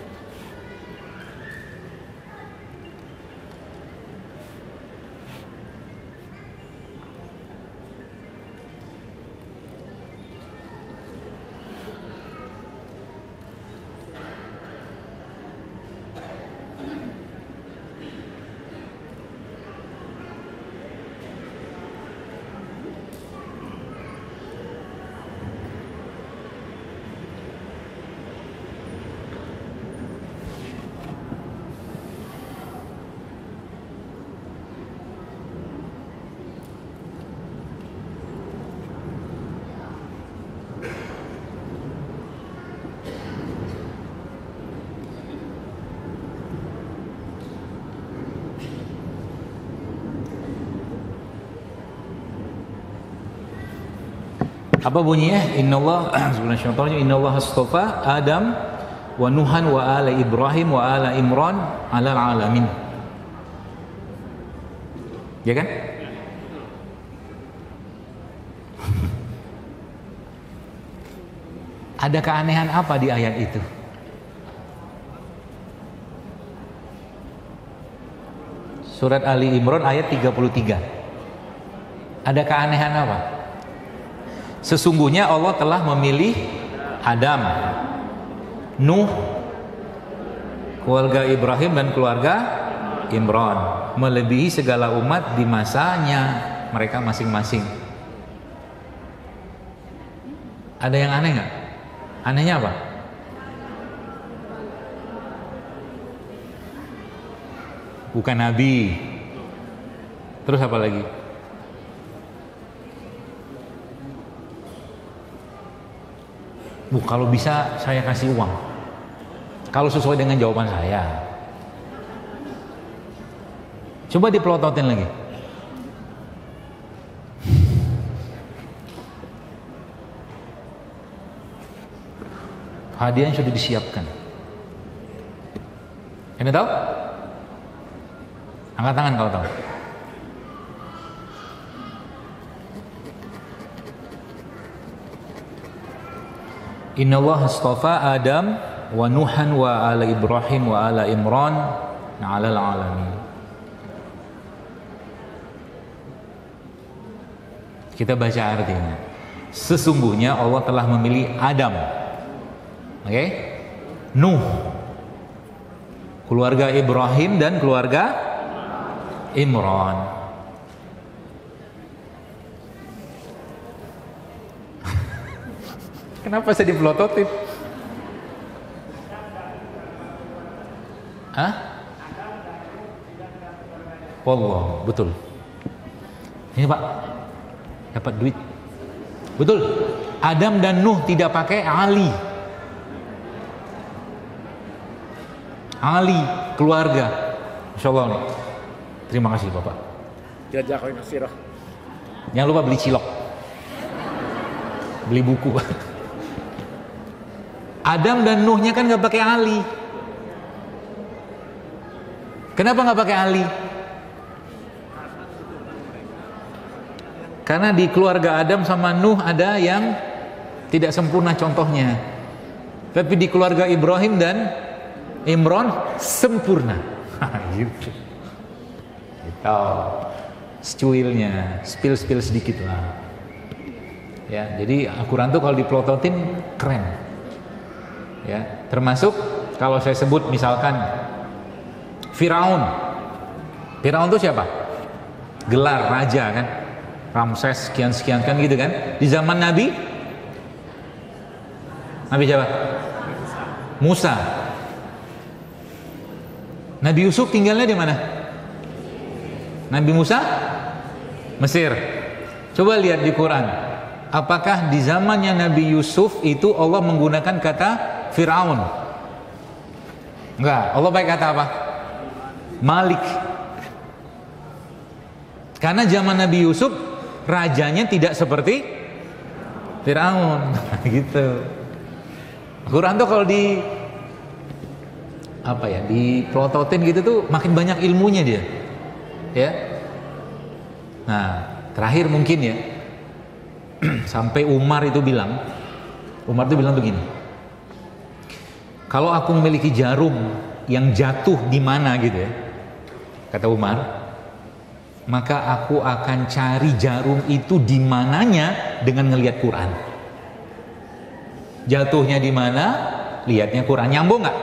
Apa bunyinya? Innallah subhanahu innallaha astafa Adam wa Nuhan wa ala Ibrahim wa ala Imran ala alamin. Ya kan? Ada keanehan apa di ayat itu? Surat Ali Imran ayat 33. Ada keanehan apa? Sesungguhnya Allah telah memilih Adam, Nuh, keluarga Ibrahim dan keluarga Imran melebihi segala umat di masanya mereka masing-masing. Ada yang aneh nggak? Anehnya apa? Bukan nabi. Terus apa lagi? Kalau bisa saya kasih uang. Kalau sesuai dengan jawaban saya. Coba dipelototin lagi. Hadiah yang sudah disiapkan. Anda tahu? Angkat tangan kalau tahu. Innallaha astafa Adam wa Nuhan wa ala Ibrahim wa ala Imran ala alamin. Kita baca artinya. Sesungguhnya Allah telah memilih Adam, Nuh, keluarga Ibrahim dan keluarga Imran. Kenapa saya dipelototin? Hah? Wallah, betul. Ini Pak, dapat duit. Betul. Adam dan Nuh tidak pakai Ali. Ali, keluarga. Masya Allah nih. Terima kasih Bapak. Jazakallahu khairan. Jangan lupa beli cilok. Beli buku. Adam dan Nuhnya kan nggak pakai Ali. Kenapa nggak pakai Ali? Karena di keluarga Adam sama Nuh ada yang tidak sempurna contohnya. Tapi di keluarga Ibrahim dan Imran sempurna. Gitu. Gitu. Secuilnya, spill sedikit lah. Ya, jadi Al-Quran tuh kalau dipelototin keren. Ya, termasuk kalau saya sebut misalkan Firaun. Firaun itu siapa? Gelar raja kan, Ramses sekian kan gitu kan. Di zaman Nabi siapa? Musa. Nabi Yusuf tinggalnya di mana? Nabi Musa Mesir. Coba lihat di Quran. Apakah di zamannya Nabi Yusuf itu Allah menggunakan kata Firaun? Enggak, Allah pakai kata apa? Malik. Karena zaman Nabi Yusuf rajanya tidak seperti Firaun. Gitu. Quran tuh kalau di dipelototin gitu tuh makin banyak ilmunya dia. Ya. Nah, terakhir mungkin ya. Sampai Umar itu bilang begini. Kalau aku memiliki jarum yang jatuh di mana gitu ya, kata Umar, maka aku akan cari jarum itu di mananya dengan ngelihat Quran. Jatuhnya di mana, lihatnya Quran. Nyambung nggak?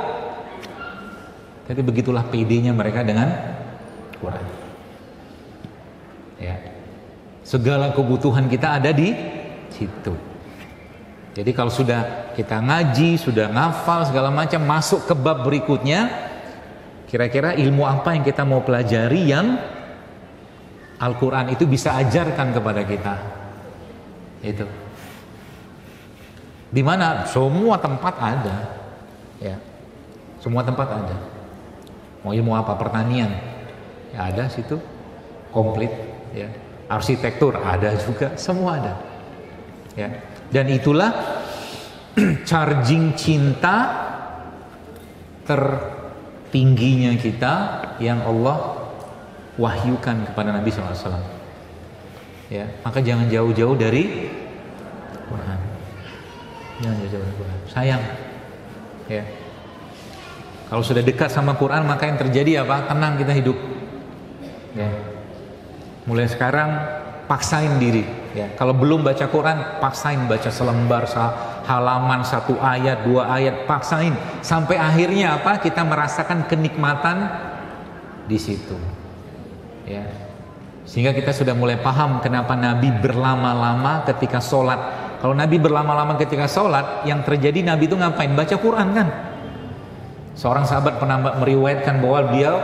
Tapi begitulah pedenya mereka dengan Quran. Ya. Segala kebutuhan kita ada di situ. Jadi kalau sudah kita ngaji, sudah ngafal segala macam, masuk ke bab berikutnya, kira-kira ilmu apa yang kita mau pelajari yang Al-Quran itu bisa ajarkan kepada kita. Itu. Di mana semua tempat ada. Ya. Semua tempat ada. Mau ilmu apa? Pertanian. Ya ada situ. Komplit, ya. Arsitektur ada juga, semua ada. Ya. Dan itulah charging cinta tertingginya kita yang Allah wahyukan kepada Nabi SAW. Ya, maka jangan jauh-jauh dari Quran. Jangan jauh-jauh dari Quran. Sayang. Ya. Kalau sudah dekat sama Quran, maka yang terjadi apa? Tenang kita hidup. Ya. Mulai sekarang paksain diri. Ya. Kalau belum baca Quran, paksain baca selembar halaman, 1 ayat, 2 ayat, paksain sampai akhirnya apa? Kita merasakan kenikmatan di situ. Ya. Sehingga kita sudah mulai paham kenapa Nabi berlama-lama ketika sholat. Kalau Nabi berlama-lama ketika sholat, yang terjadi Nabi itu ngapain? Baca Quran kan? Seorang sahabat pernah meriwayatkan bahwa beliau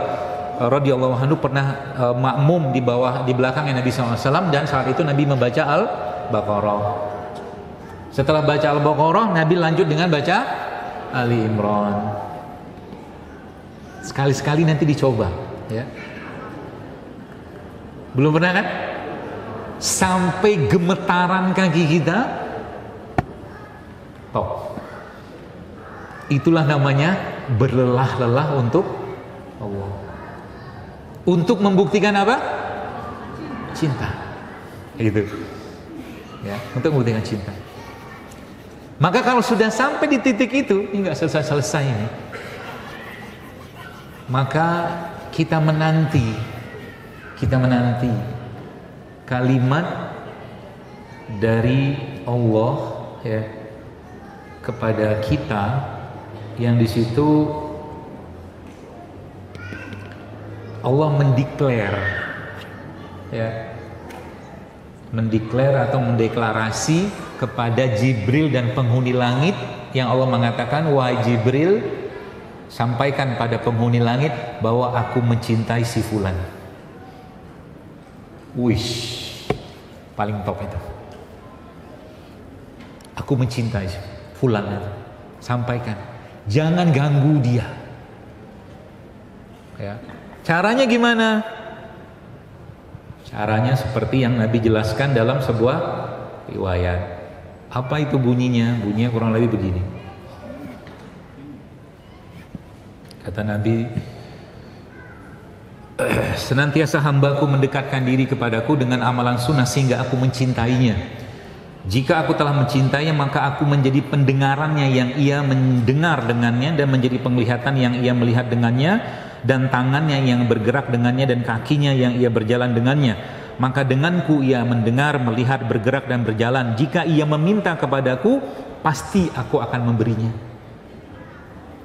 radhiyallahu anhu pernah makmum di belakangnya Nabi SAW, dan saat itu Nabi membaca Al-Baqarah. Setelah baca Al-Baqarah, Nabi lanjut dengan baca Ali Imran. Sekali-sekali nanti dicoba, ya. Belum pernah kan? Sampai gemetaran kaki kita. Top. Itulah namanya berlelah-lelah untuk Allah. Untuk membuktikan apa? Cinta. Gitu. Ya, untuk membuktikan cinta. Maka kalau sudah sampai di titik itu, ini nggak selesai-selesai ini. Maka kita menanti kalimat dari Allah, ya, kepada kita, yang di situ Allah mendeklar, ya, atau mendeklarasi kepada Jibril dan penghuni langit, yang Allah mengatakan, wahai Jibril, sampaikan pada penghuni langit bahwa aku mencintai si fulan. Wish, paling top itu. Aku mencintai fulan itu. Sampaikan, jangan ganggu dia. Ya. Caranya gimana? Caranya seperti yang Nabi jelaskan dalam sebuah riwayat. Apa itu bunyinya? Bunyinya kurang lebih begini. Kata Nabi, senantiasa hambaku mendekatkan diri kepadaku dengan amalan sunnah sehingga aku mencintainya. Jika aku telah mencintainya, maka aku menjadi pendengarannya yang ia mendengar dengannya, dan menjadi penglihatan yang ia melihat dengannya, dan tangannya yang bergerak dengannya, dan kakinya yang ia berjalan dengannya. Maka denganku ia mendengar, melihat, bergerak, dan berjalan. Jika ia meminta kepadaku, pasti aku akan memberinya.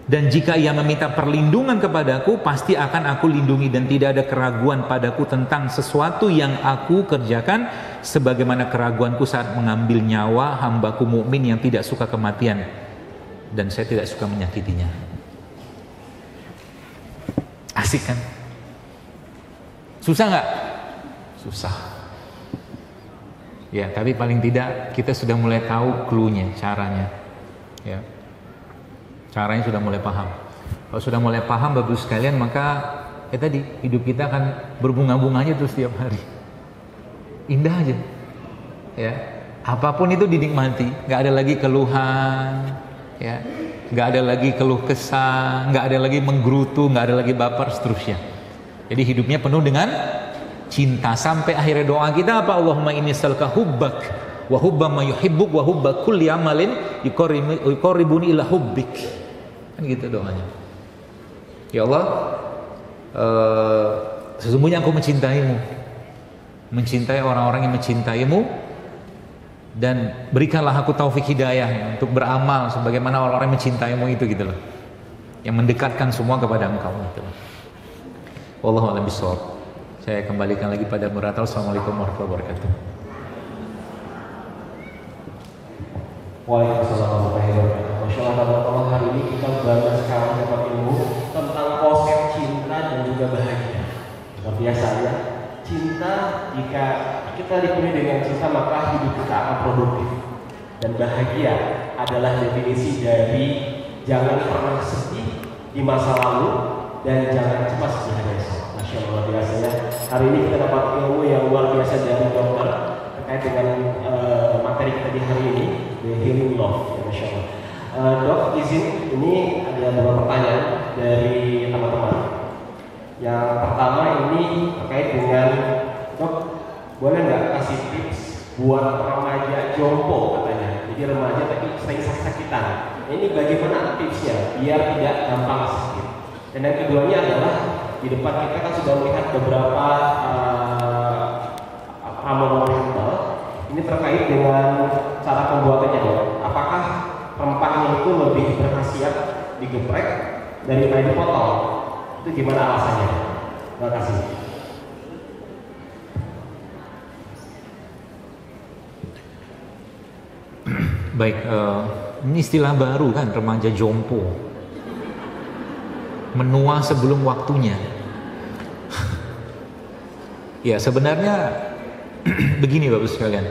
Dan jika ia meminta perlindungan kepadaku, pasti akan aku lindungi, dan tidak ada keraguan padaku tentang sesuatu yang aku kerjakan, sebagaimana keraguanku saat mengambil nyawa hambaku mukmin yang tidak suka kematian, dan saya tidak suka menyakitinya. Asik kan? Susah nggak? Susah. Ya, tapi paling tidak kita sudah mulai tahu clue-nya, caranya. Ya. Caranya sudah mulai paham. Kalau sudah mulai paham, bagus sekalian, maka tadi hidup kita akan berbunga-bunganya terus setiap hari. Indah aja. Ya. Apapun itu dinikmati, nggak ada lagi keluhan, ya. Nggak ada lagi keluh kesah, nggak ada lagi menggerutu, nggak ada lagi baper, seterusnya. Jadi hidupnya penuh dengan cinta. Sampai akhirnya doa kita apa? Allahumma inni as'aluka hubbak wa hubba ma yuhibbuk wa hubba kulli amalin yuqarribuni ila hubbik. Kan gitu doanya. Ya Allah, sesungguhnya aku mencintaimu, mencintai orang-orang yang mencintaimu, dan berikanlah aku taufik hidayah untuk beramal sebagaimana orang-orang yang mencintaimu itu, gitu loh, yang mendekatkan semua kepada engkau, gitu loh. Wallahu a'lam bishawab. Saya kembalikan lagi pada moderator. Assalamualaikum warahmatullahi wabarakatuh. Waalaikumsalam warahmatullahi wabarakatuh. Masya Allah, hari ini kita banyak sekali dapat ilmu tentang konsep cinta dan juga bahagia. Luar biasa ya. Cinta, jika kita dipenuhi dengan cinta, maka hidup kita akan produktif. Dan bahagia adalah definisi dari jangan pernah sedih di masa lalu dan jangan cemas di hari esok. Masya Allah, luar biasa ya. Hari ini kita dapat ilmu yang luar biasa dari dokter terkait dengan materi kita di hari ini. Ya, Masya Allah. Dok, izin ini ada beberapa pertanyaan dari teman-teman. Yang pertama ini terkait dengan, Dok, boleh nggak kasih tips buat remaja jompo katanya? Jadi remaja tapi sering sakit-sakitan. Ini bagaimana tipsnya biar tidak gampang sakit? Dan yang keduanya adalah di depan kita kan sudah melihat beberapa ramuan herbal. Ini terkait dengan cara pembuatannya, Dok. Apakah rempahnya itu lebih berkhasiat digeprek daripada dipotong? Itu gimana alasannya? Terima kasih. Baik, ini istilah baru kan, remaja jompo. Menua sebelum waktunya. Ya, sebenarnya begini Bapak sekalian.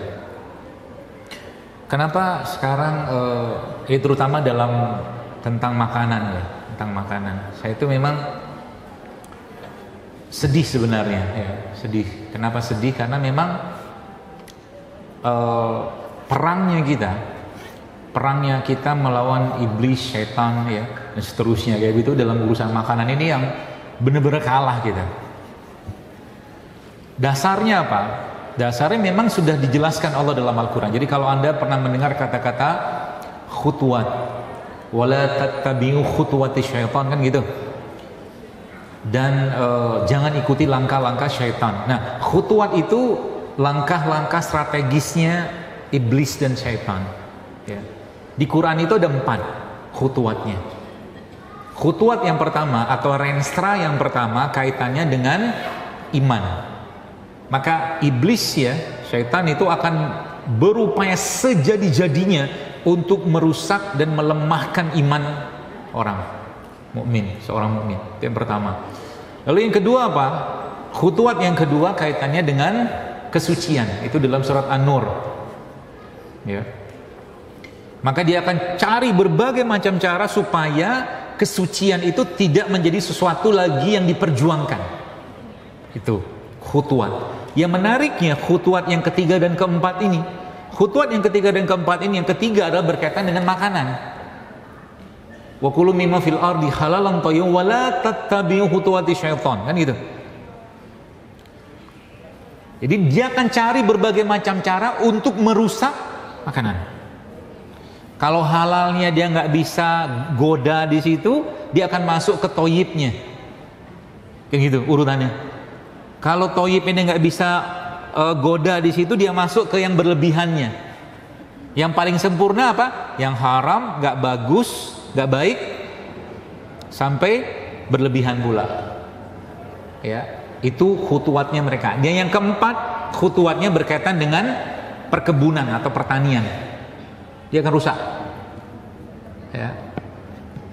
Kenapa sekarang terutama dalam tentang makanan ya, tentang makanan. Saya itu memang sedih sebenarnya ya, sedih. Kenapa sedih? Karena memang perangnya kita melawan iblis, setan ya, dan seterusnya kayak gitu dalam urusan makanan ini yang benar-benar kalah kita. Dasarnya apa? Dasarnya memang sudah dijelaskan Allah dalam Al-Quran. Jadi kalau Anda pernah mendengar kata-kata khutuwat, wala tattabi'u khutuwati syaitan, kan gitu. Dan jangan ikuti langkah-langkah syaitan. Nah, khutuwat itu langkah-langkah strategisnya iblis dan syaitan ya. Di Quran itu ada 4 khutuwatnya. Khutuwat yang pertama atau renstra yang pertama kaitannya dengan iman. Maka iblis ya, syaitan itu akan berupaya sejadi-jadinya untuk merusak dan melemahkan iman orang mukmin, seorang mukmin. Itu yang pertama. Lalu yang kedua apa? Khutuwat yang kedua kaitannya dengan kesucian. Itu dalam surat An-Nur. Ya. Maka dia akan cari berbagai macam cara supaya kesucian itu tidak menjadi sesuatu lagi yang diperjuangkan. Itu khutuwat. Yang menariknya khutuwat yang ketiga dan keempat ini. Khutuwat yang ketiga dan keempat ini, yang ketiga adalah berkaitan dengan makanan. Wa kulu mimma fil ardi halalan thayyiban wa la tattabi'u khutuwati syaitan, kan gitu. Jadi dia akan cari berbagai macam cara untuk merusak makanan. Kalau halalnya dia nggak bisa goda di situ, dia akan masuk ke toyibnya, kayak gitu urutannya. Kalau toyib ini nggak bisa goda di situ, dia masuk ke yang berlebihannya. Yang paling sempurna apa? Yang haram, nggak bagus, nggak baik, sampai berlebihan pula. Ya, itu khutuwatnya mereka. Dia yang keempat, khutuwatnya berkaitan dengan perkebunan atau pertanian. Dia akan rusak. Ya.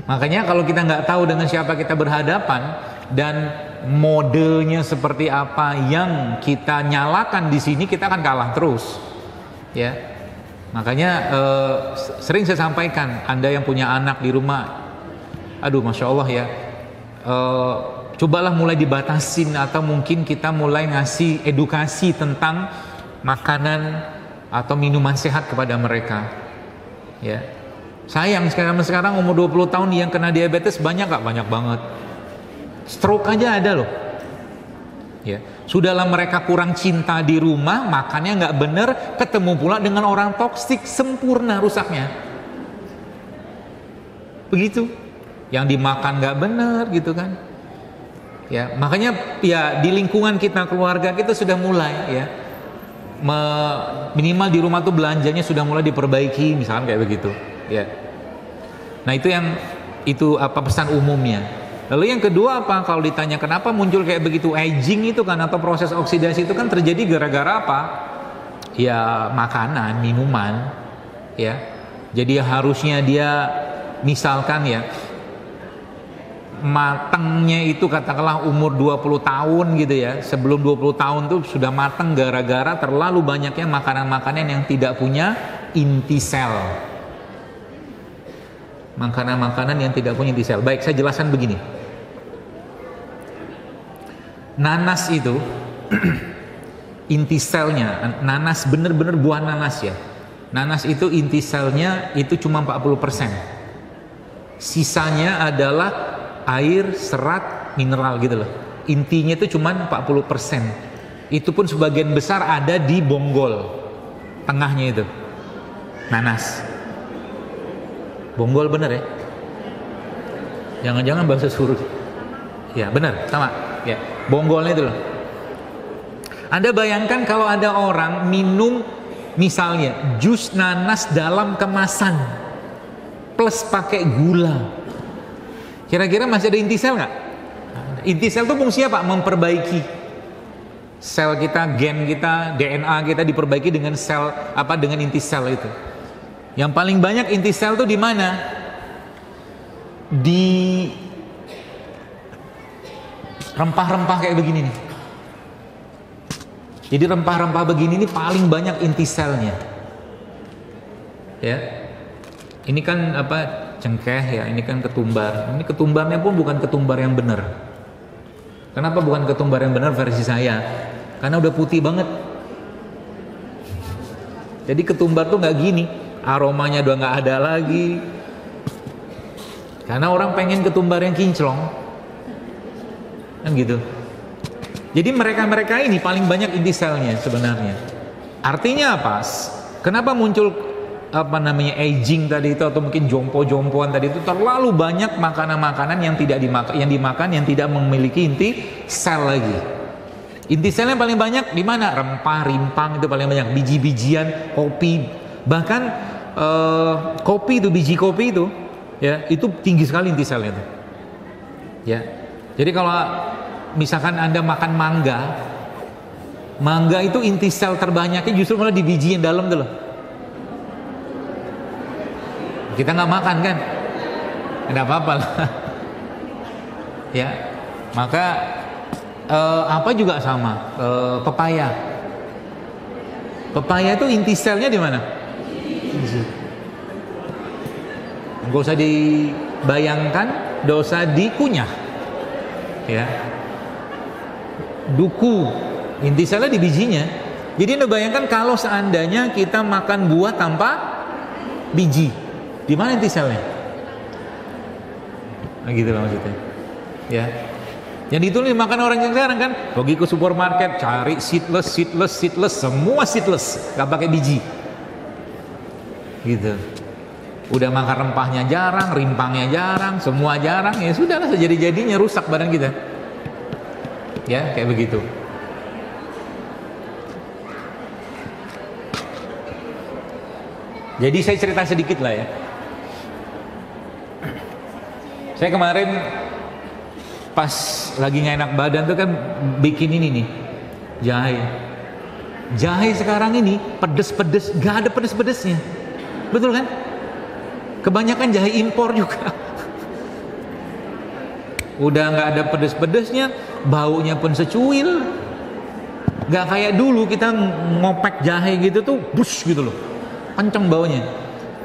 Makanya kalau kita nggak tahu dengan siapa kita berhadapan dan modelnya seperti apa yang kita nyalakan di sini, kita akan kalah terus. Ya. Makanya sering saya sampaikan, Anda yang punya anak di rumah, aduh Masya Allah ya, cobalah mulai dibatasin atau mungkin kita mulai ngasih edukasi tentang makanan atau minuman sehat kepada mereka. Ya. Sayang sekarang umur 20 tahun yang kena diabetes banyak gak? Banyak banget. Stroke aja ada loh. Ya. Sudahlah mereka kurang cinta di rumah, makannya nggak bener, ketemu pula dengan orang toksik, sempurna rusaknya. Begitu. Yang dimakan nggak bener gitu kan. Ya, makanya ya di lingkungan kita, keluarga kita sudah mulai ya. Minimal di rumah tuh belanjanya sudah mulai diperbaiki, misalkan kayak begitu. Ya. Nah, itu apa pesan umumnya. Lalu yang kedua apa? Kalau ditanya kenapa muncul kayak begitu, aging itu kan atau proses oksidasi itu kan terjadi gara-gara apa? Ya makanan, minuman, ya. Jadi harusnya dia misalkan ya matangnya itu katakanlah umur 20 tahun gitu ya. Sebelum 20 tahun tuh sudah matang gara-gara terlalu banyaknya makanan-makanan yang tidak punya inti sel. Makanan-makanan yang tidak punya inti sel. Baik, saya jelaskan begini. Nanas itu inti selnya, nanas bener-bener buah nanas ya, Nanas itu inti selnya itu cuma 40%. Sisanya adalah air, serat, mineral gitu loh. Intinya itu cuma 40%. Itu pun sebagian besar ada di bonggol. Tengahnya itu. Nanas. Bonggol bener ya? Jangan-jangan bahasa suruh. Ya bener, sama. Ya, bonggolnya itu loh. Anda bayangkan kalau ada orang minum misalnya jus nanas dalam kemasan plus pakai gula, kira-kira masih ada inti sel nggak? Inti sel itu fungsinya Pak, memperbaiki sel kita, gen kita, DNA kita diperbaiki dengan sel apa, dengan inti sel itu. Yang paling banyak inti sel itu di mana? Di rempah-rempah kayak begini nih. Jadi rempah-rempah begini ini paling banyak inti selnya. Ya. Ini kan apa, cengkeh ya, ini kan ketumbar. Ini ketumbarnya pun bukan ketumbar yang benar. Kenapa bukan ketumbar yang benar versi saya? Karena udah putih banget. Jadi ketumbar tuh nggak gini, aromanya udah nggak ada lagi. Karena orang pengen ketumbar yang kinclong. Kan gitu. Jadi mereka ini paling banyak inti selnya sebenarnya. Artinya apa? Kenapa muncul apa namanya aging tadi itu, atau mungkin jompo-jompoan tadi itu? Terlalu banyak makanan-makanan yang tidak dimakan yang tidak memiliki inti sel lagi. Inti selnya paling banyak di mana? Rempah, rimpang itu paling banyak. Biji-bijian, kopi, bahkan kopi itu, biji kopi itu, ya itu tinggi sekali inti selnya itu. Ya, jadi kalau misalkan Anda makan mangga itu inti sel terbanyaknya justru malah di biji yang dalam tuh loh. Kita nggak makan kan, tidak apa-apa lah. Ya, maka apa juga sama, pepaya itu inti selnya di mana? Nggak usah dibayangkan, nggak usah dikunyah. Ya. Duku, inti selnya di bijinya. Jadi Anda bayangkan kalau seandainya kita makan buah tanpa biji, di mana inti selnya? Nah, gitu lah maksudnya. Ya. Yang itu dimakan orang yang sekarang kan, pergi ke supermarket cari seedless, semua seedless, nggak pakai biji. Gitu. Udah makan rempahnya jarang, rimpangnya jarang, semua jarang, ya sudahlah, sejadi-jadinya rusak badan kita. Ya, kayak begitu. Jadi saya cerita sedikit lah ya. Saya kemarin pas lagi nggak enak badan tuh kan bikin ini nih, jahe. Jahe sekarang ini pedes-pedes, gak ada pedes-pedesnya. Betul kan? Kebanyakan jahe impor juga. Udah nggak ada pedes-pedesnya, baunya pun secuil. Nggak kayak dulu kita ngopek jahe gitu tuh, bus gitu loh, kenceng baunya.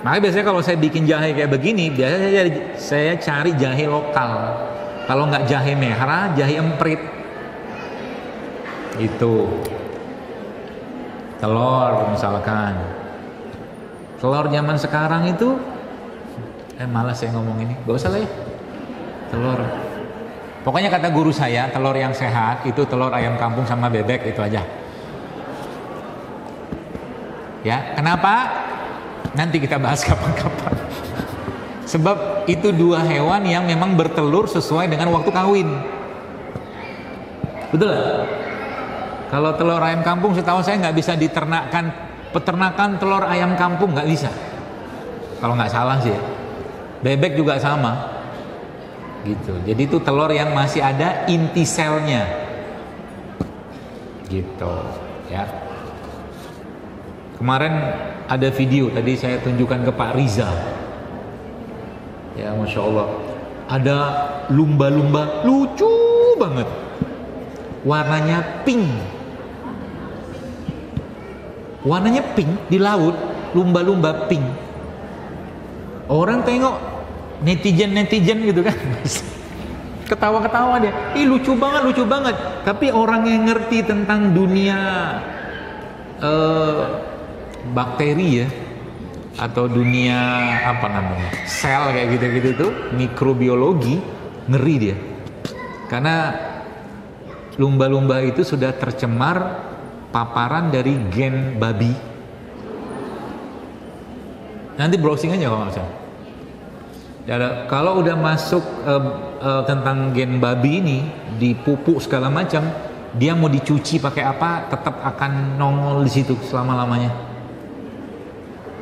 Makanya biasanya kalau saya bikin jahe kayak begini, biasanya saya cari jahe lokal. Kalau nggak jahe merah, jahe emprit. Itu. Telur misalkan. Telur zaman sekarang itu, malas saya ngomong ini, gak usah lah ya. Telur. Pokoknya kata guru saya, telur yang sehat itu telur ayam kampung sama bebek, itu aja. Ya, kenapa? Nanti kita bahas kapan-kapan. Sebab itu dua hewan yang memang bertelur sesuai dengan waktu kawin. Betul lah. Kalau telur ayam kampung, setahu saya nggak bisa diternakkan, peternakan telur ayam kampung nggak bisa. Kalau nggak salah sih. Bebek juga sama. Gitu. Jadi itu telur yang masih ada inti selnya. Gitu, ya. Kemarin ada video tadi saya tunjukkan ke Pak Riza. Ya, Masya Allah. Ada lumba-lumba lucu banget. Warnanya pink. Warnanya pink di laut, lumba-lumba pink. Orang tengok, netizen gitu kan, ketawa-ketawa dia, lucu banget. Tapi orang yang ngerti tentang dunia bakteri ya, atau dunia apa namanya sel kayak gitu-gitu tuh, mikrobiologi, ngeri dia. Karena lumba-lumba itu sudah tercemar paparan dari gen babi. Nanti browsing aja kalau nggak salah. Kalau udah masuk tentang gen babi ini di pupuk segala macam, dia mau dicuci pakai apa tetap akan nongol di situ selama-lamanya.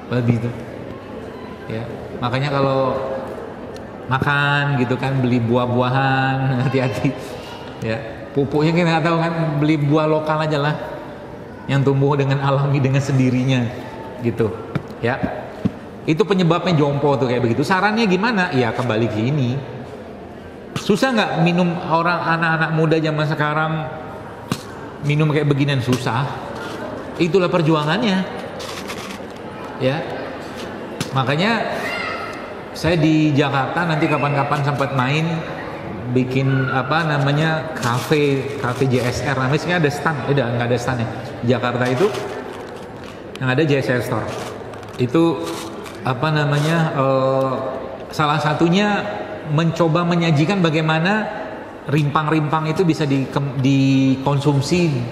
Babi itu. Ya, makanya kalau makan gitu kan, beli buah-buahan, hati-hati. Ya, pupuknya kita nggak tahu kan, beli buah lokal aja lah, yang tumbuh dengan alami dengan sendirinya, gitu. Ya, itu penyebabnya jompo tuh kayak begitu. Sarannya gimana? Ya kembali ke ini. Susah nggak minum orang anak-anak muda zaman sekarang minum kayak beginian? Susah. Itulah perjuangannya. Ya, makanya saya di Jakarta nanti kapan-kapan sempat main bikin apa namanya kafe JSR, namanya sih ada stand, nggak ada stand ya. Jakarta itu yang ada JSR Store itu apa namanya salah satunya mencoba menyajikan bagaimana rimpang-rimpang itu bisa dikonsumsi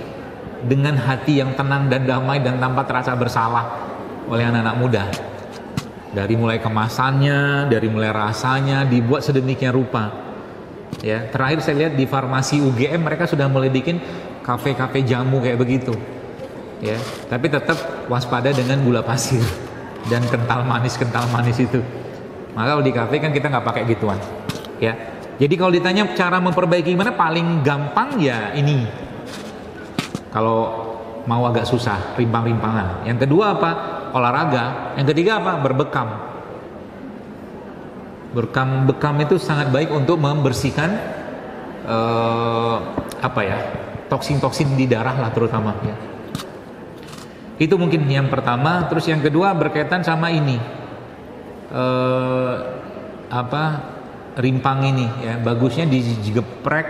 dengan hati yang tenang dan damai dan tanpa terasa bersalah oleh anak-anak muda. Dari mulai kemasannya, dari mulai rasanya dibuat sedemikian rupa. Ya, terakhir saya lihat di farmasi UGM mereka sudah mulai bikin kafe-kafe jamu kayak begitu. Ya, tapi tetap waspada dengan gula pasir dan kental manis itu. Maka kalau di kafe kan kita nggak pakai gituan. Ya, jadi kalau ditanya cara memperbaiki gimana, paling gampang ya ini. Kalau mau agak susah, rimpang-rimpangan. Yang kedua apa? Olahraga. Yang ketiga apa? Berbekam. Bekam itu sangat baik untuk membersihkan toksin-toksin di darah lah terutama ya. Itu mungkin yang pertama. Terus yang kedua berkaitan sama ini rimpang ini ya, bagusnya digeprek,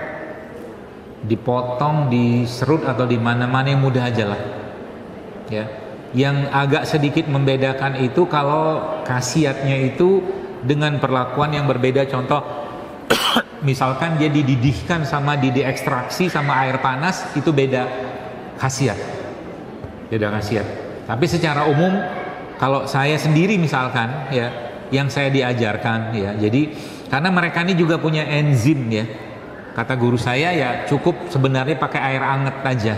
dipotong, diserut atau di mana-mana yang mudah aja lah ya. Yang agak sedikit membedakan itu kalau khasiatnya itu dengan perlakuan yang berbeda. Contoh misalkan dia dididihkan sama diekstraksi sama air panas, itu beda khasiat. Tapi secara umum kalau saya sendiri misalkan ya, yang saya diajarkan ya, jadi karena mereka ini juga punya enzim ya, kata guru saya ya cukup sebenarnya pakai air anget aja.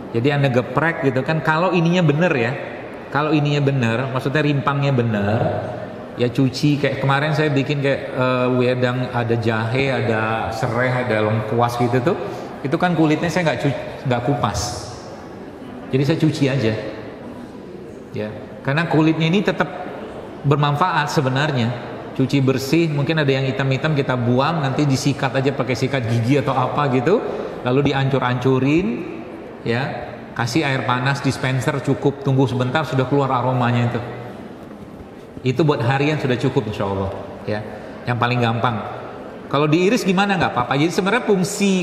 Jadi Anda geprek gitu kan, kalau ininya bener ya, kalau ininya bener, maksudnya rimpangnya bener ya, cuci kayak kemarin saya bikin kayak wedang, ada jahe, ada serai, ada lengkuas gitu tuh, itu kan kulitnya saya nggak kupas, jadi saya cuci aja ya, karena kulitnya ini tetap bermanfaat sebenarnya. Cuci bersih, mungkin ada yang hitam-hitam kita buang, nanti disikat aja pakai sikat gigi atau apa gitu, lalu diancur-ancurin ya, kasih air panas dispenser cukup, tunggu sebentar sudah keluar aromanya itu buat harian sudah cukup insya Allah ya, yang paling gampang. Kalau diiris gimana nggak apa-apa. Jadi sebenarnya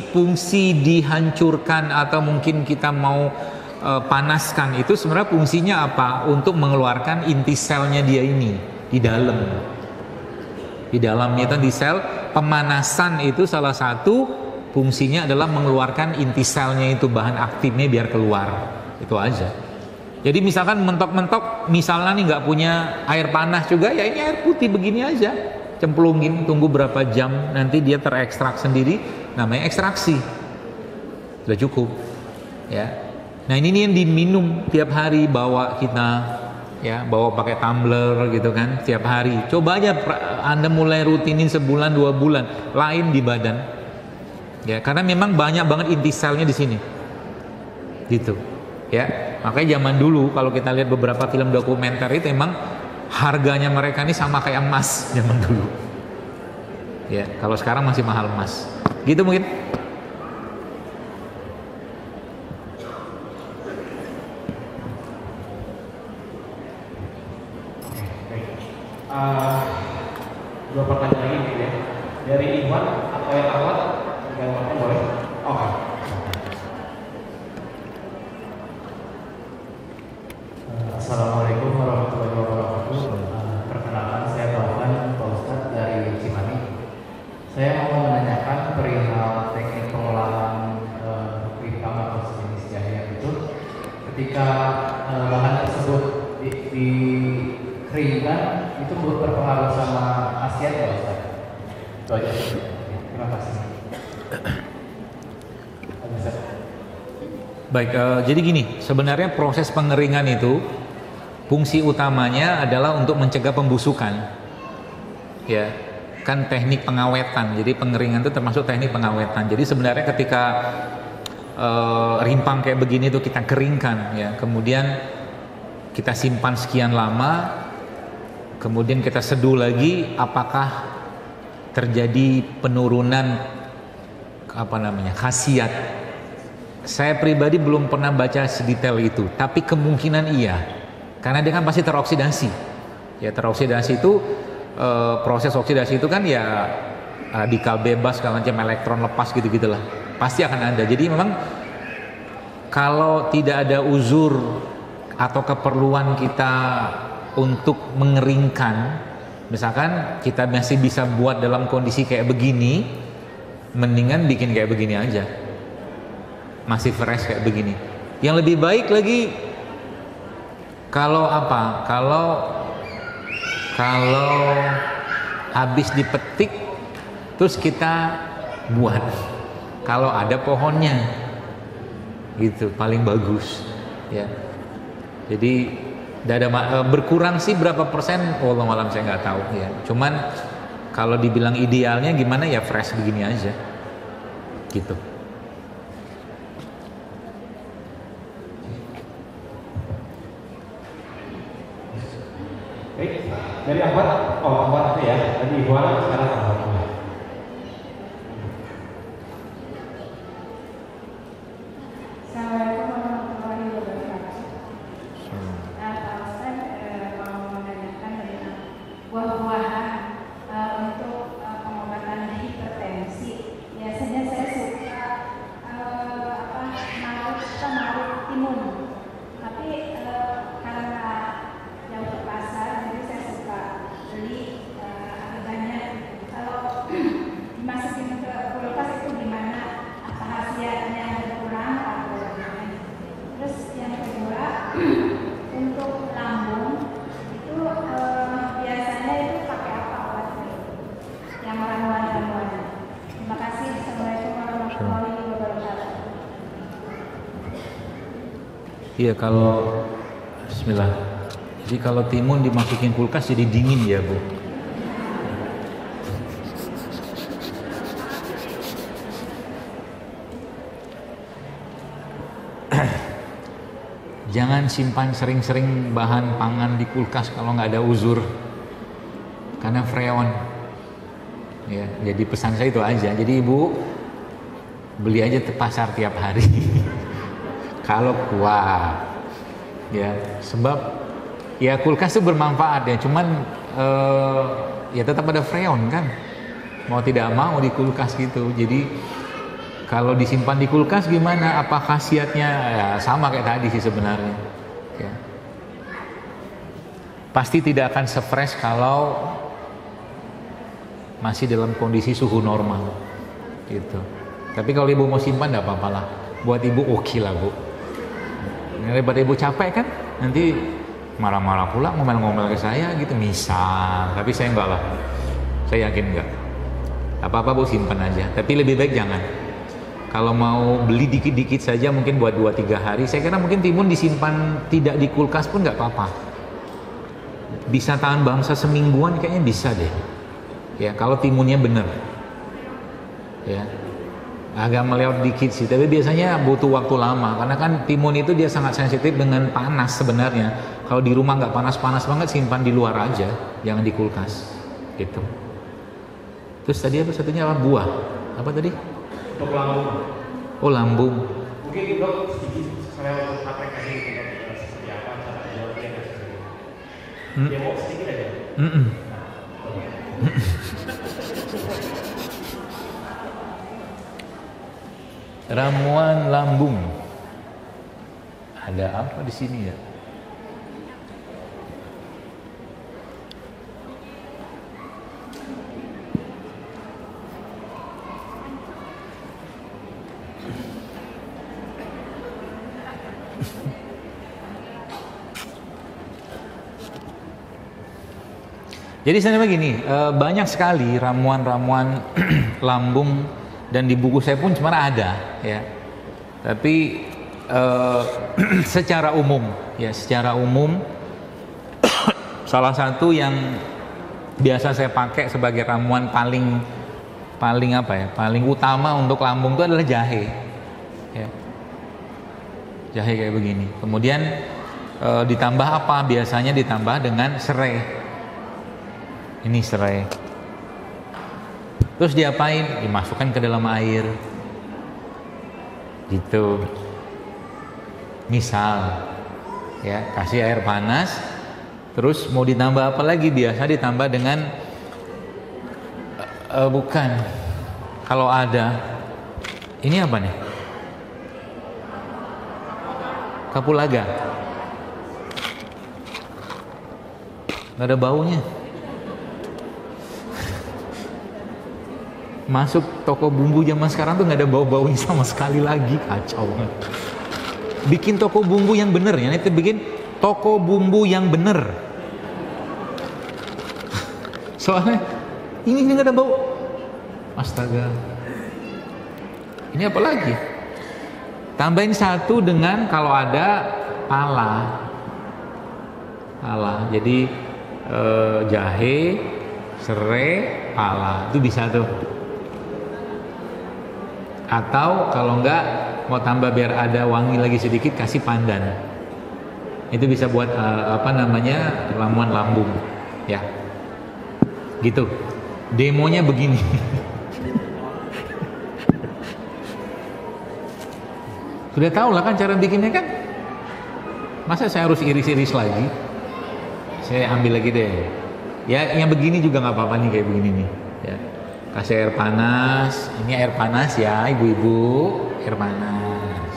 fungsi dihancurkan atau mungkin kita mau panaskan itu sebenarnya fungsinya apa? Untuk mengeluarkan inti selnya dia ini di dalamnya itu di sel. Pemanasan itu salah satu fungsinya adalah mengeluarkan inti selnya itu, bahan aktifnya biar keluar, itu aja. Jadi misalkan mentok-mentok misalnya nih nggak punya air panas juga ya, ini air putih begini aja, cemplungin, tunggu berapa jam, nanti dia terekstrak sendiri, namanya ekstraksi, sudah cukup ya. Nah ini nih yang diminum tiap hari, bawa pakai tumbler gitu kan tiap hari. Coba aja Anda mulai rutinin sebulan 2 bulan, lain di badan ya, karena memang banyak banget inti selnya di sini gitu ya. Makanya zaman dulu kalau kita lihat beberapa film dokumenter itu emang harganya mereka ini sama kayak emas zaman dulu ya, kalau sekarang masih mahal emas gitu mungkin. Dua pertanyaan lagi mungkin ya, dari Iwan atau yang awal, yang boleh? Oke. Assalamualaikum warahmatullahi wabarakatuh. Perkenalkan, saya Taufan, Pak Ustadz dari Cimahi. Saya mau menanyakan perihal teknik pengolahan pipam atau sejenis jahe itu. Ketika bahan tersebut dikeringkan, itu berpengaruh sama khasiat ya Ustadz? Itu aja. Terima kasih. Baik, jadi gini, sebenarnya proses pengeringan itu fungsi utamanya adalah untuk mencegah pembusukan. Ya, kan teknik pengawetan. Jadi pengeringan itu termasuk teknik pengawetan. Jadi sebenarnya ketika rimpang kayak begini itu kita keringkan, ya, kemudian kita simpan sekian lama, kemudian kita seduh lagi, apakah terjadi penurunan khasiat. Saya pribadi belum pernah baca sedetail itu, tapi kemungkinan iya, karena dia kan pasti teroksidasi. Ya, teroksidasi itu proses oksidasi itu kan ya radikal bebas, kalau macam elektron lepas gitu-gitulah, pasti akan ada. Jadi memang kalau tidak ada uzur atau keperluan kita untuk mengeringkan, misalkan kita masih bisa buat dalam kondisi kayak begini, mendingan bikin kayak begini aja, masih fresh kayak begini. Yang lebih baik lagi kalau habis dipetik terus kita buat, kalau ada pohonnya gitu paling bagus, ya. Jadi berkurang sih berapa persen, wallahu alam saya nggak tahu, ya. Cuman kalau dibilang idealnya gimana, ya fresh begini aja gitu. Baik, dari Ahmad, Ahmad itu ya, tadi Ibu Ana, sekarang Ahmad. Assalamualaikum warahmatullahi wabarakatuh. Pak Ustadz mau menanyakan tentang buah-buahan untuk pengobatan hipertensi. Biasanya saya suka marut timun, tapi karena jauh ke pasar, jadi saya suka beli harganya. Kalau dimasukin ke kulkas itu gimana? Apa khasiatnya berkurang atau bagaimana? Terus yang kedua, untuk lambung itu biasanya itu pakai apa obatnya? Yang ramuan-ramuan. Terima kasih. Assalamualaikum warahmatullahi wabarakatuh. Iya, kalau bismillah. Jadi kalau timun dimasukin kulkas jadi dingin ya, Bu. Jangan simpan sering-sering bahan pangan di kulkas kalau nggak ada uzur, karena freon. Ya, jadi pesan saya itu aja. Jadi Ibu beli aja ke pasar tiap hari. Kalau kuat, ya, sebab ya kulkas itu bermanfaat ya, cuman ya tetap ada freon kan, mau tidak mau di kulkas gitu. Jadi kalau disimpan di kulkas gimana? Apa khasiatnya? Ya sama kayak tadi sih sebenarnya. Ya. Pasti tidak akan se-fresh kalau masih dalam kondisi suhu normal, gitu. Tapi kalau Ibu mau simpan tidak apa-apa lah. Buat Ibu oke lah, Bu. Daripada Ibu capek kan, nanti marah-marah pula, ngomel-ngomel ke saya gitu, misal. Tapi saya enggak lah, saya yakin enggak. Apa-apa Bu simpan aja, tapi lebih baik jangan. Kalau mau beli dikit-dikit saja, mungkin buat 2-3 hari, saya kira mungkin timun disimpan tidak di kulkas pun enggak apa-apa. Bisa tahan bangsa semingguan kayaknya bisa deh. Ya, kalau timunnya bener. Ya. Agak melewat dikit sih, tapi biasanya butuh waktu lama karena kan timun itu dia sangat sensitif dengan panas sebenarnya. Kalau di rumah nggak panas-panas banget, simpan di luar aja, jangan di kulkas, gitu. Terus tadi apa satunya, apa buah? Apa tadi? Untuk lambung. Oh, lambung. Mungkin Dok sedikit saya untuk aplikasi itu seperti apa cara jualnya dan sebagainya. Ya mau sedikit aja. Ramuan lambung. Ada apa di sini ya? Jadi sebenarnya gini, banyak sekali ramuan-ramuan lambung dan di buku saya pun cuma ada ya. Tapi secara umum salah satu yang biasa saya pakai sebagai ramuan paling utama untuk lambung itu adalah jahe. Ya. Jahe kayak begini. Kemudian ditambah apa? Biasanya ditambah dengan serai. Ini serai. Terus diapain? Dimasukkan ke dalam air. Gitu. Misal, ya kasih air panas. Terus mau ditambah apa lagi? Biasa ditambah dengan bukan. Kalau ada, ini apa nih? Kapulaga. Gak ada baunya. Masuk toko bumbu zaman sekarang tuh nggak ada bau-baunya sama sekali lagi, kacau banget. Bikin toko bumbu yang bener ya, itu bikin toko bumbu yang bener. Soalnya ini nggak ada bau. Astaga. Ini apa lagi? Tambahin satu dengan kalau ada pala. Jadi jahe, serai, pala itu bisa tuh. Atau kalau enggak mau tambah biar ada wangi lagi sedikit, kasih pandan. Itu bisa buat ramuan lambung ya. Gitu. Demonya begini. Sudah tahu lah kan cara bikinnya kan. Masa saya harus iris-iris lagi? Saya ambil lagi deh. Ya yang begini juga nggak apa-apa nih, kayak begini nih ya. Kasih air panas. Ini air panas ya ibu-ibu, air panas.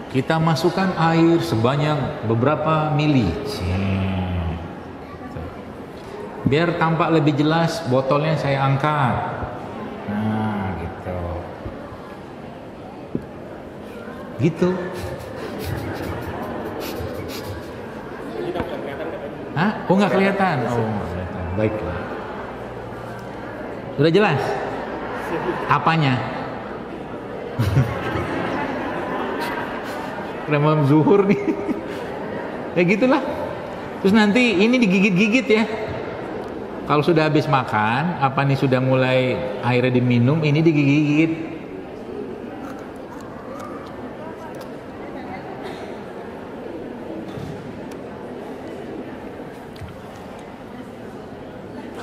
Kita masukkan air sebanyak beberapa mili. Biar tampak lebih jelas, botolnya saya angkat. Nah, gitu. Hah? Oh nggak kelihatan? Oh nggak kelihatan. Baiklah. Sudah jelas? Apanya? Krem zuhur nih. Ya gitulah. Terus nanti ini digigit-gigit ya. Kalau sudah habis makan, apa nih sudah mulai airnya diminum, ini digigit.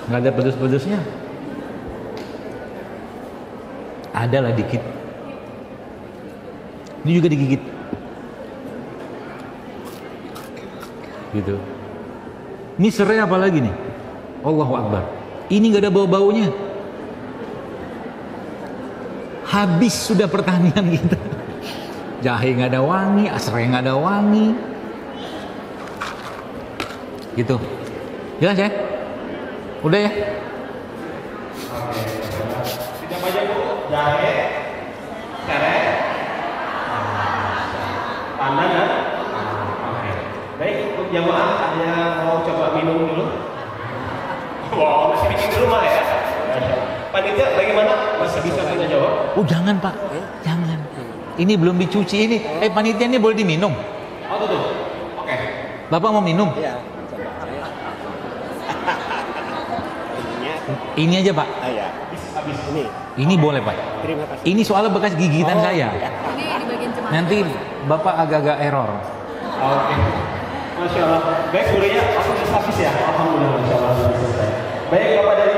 Nggak ada pedes-pedesnya. Ada lah dikit. Ini juga digigit. Gitu. Ini serai apa lagi nih? Allahu Akbar. Ini nggak ada bau-baunya. Habis sudah pertanian kita. Jahe nggak ada wangi, serai nggak ada wangi. Gitu. Jelas ya? Udah ya? Kita baca bu, jahe, serai, pandan dan baik, untuk jamaah ada mau coba minum dulu? Wow, masih bikin dulu mah ya? Panitia bagaimana? Masih bisa kita jawab? Oh jangan pak, jangan. Ini belum dicuci ini. Panitia ini boleh diminum? Oh tuh. Oke. Bapak mau minum? Iya. Ini aja pak. Iya. Habis ini. Ini boleh pak. Terima kasih. Ini soalnya bekas gigitan saya. Ya. Ini di bagian cemara. Nanti bapak agak-agak error. Oke. Masya Allah. Baik gurunya, aku habis ya. Alhamdulillah, Masya Allah sudah selesai. Baik Bapak dan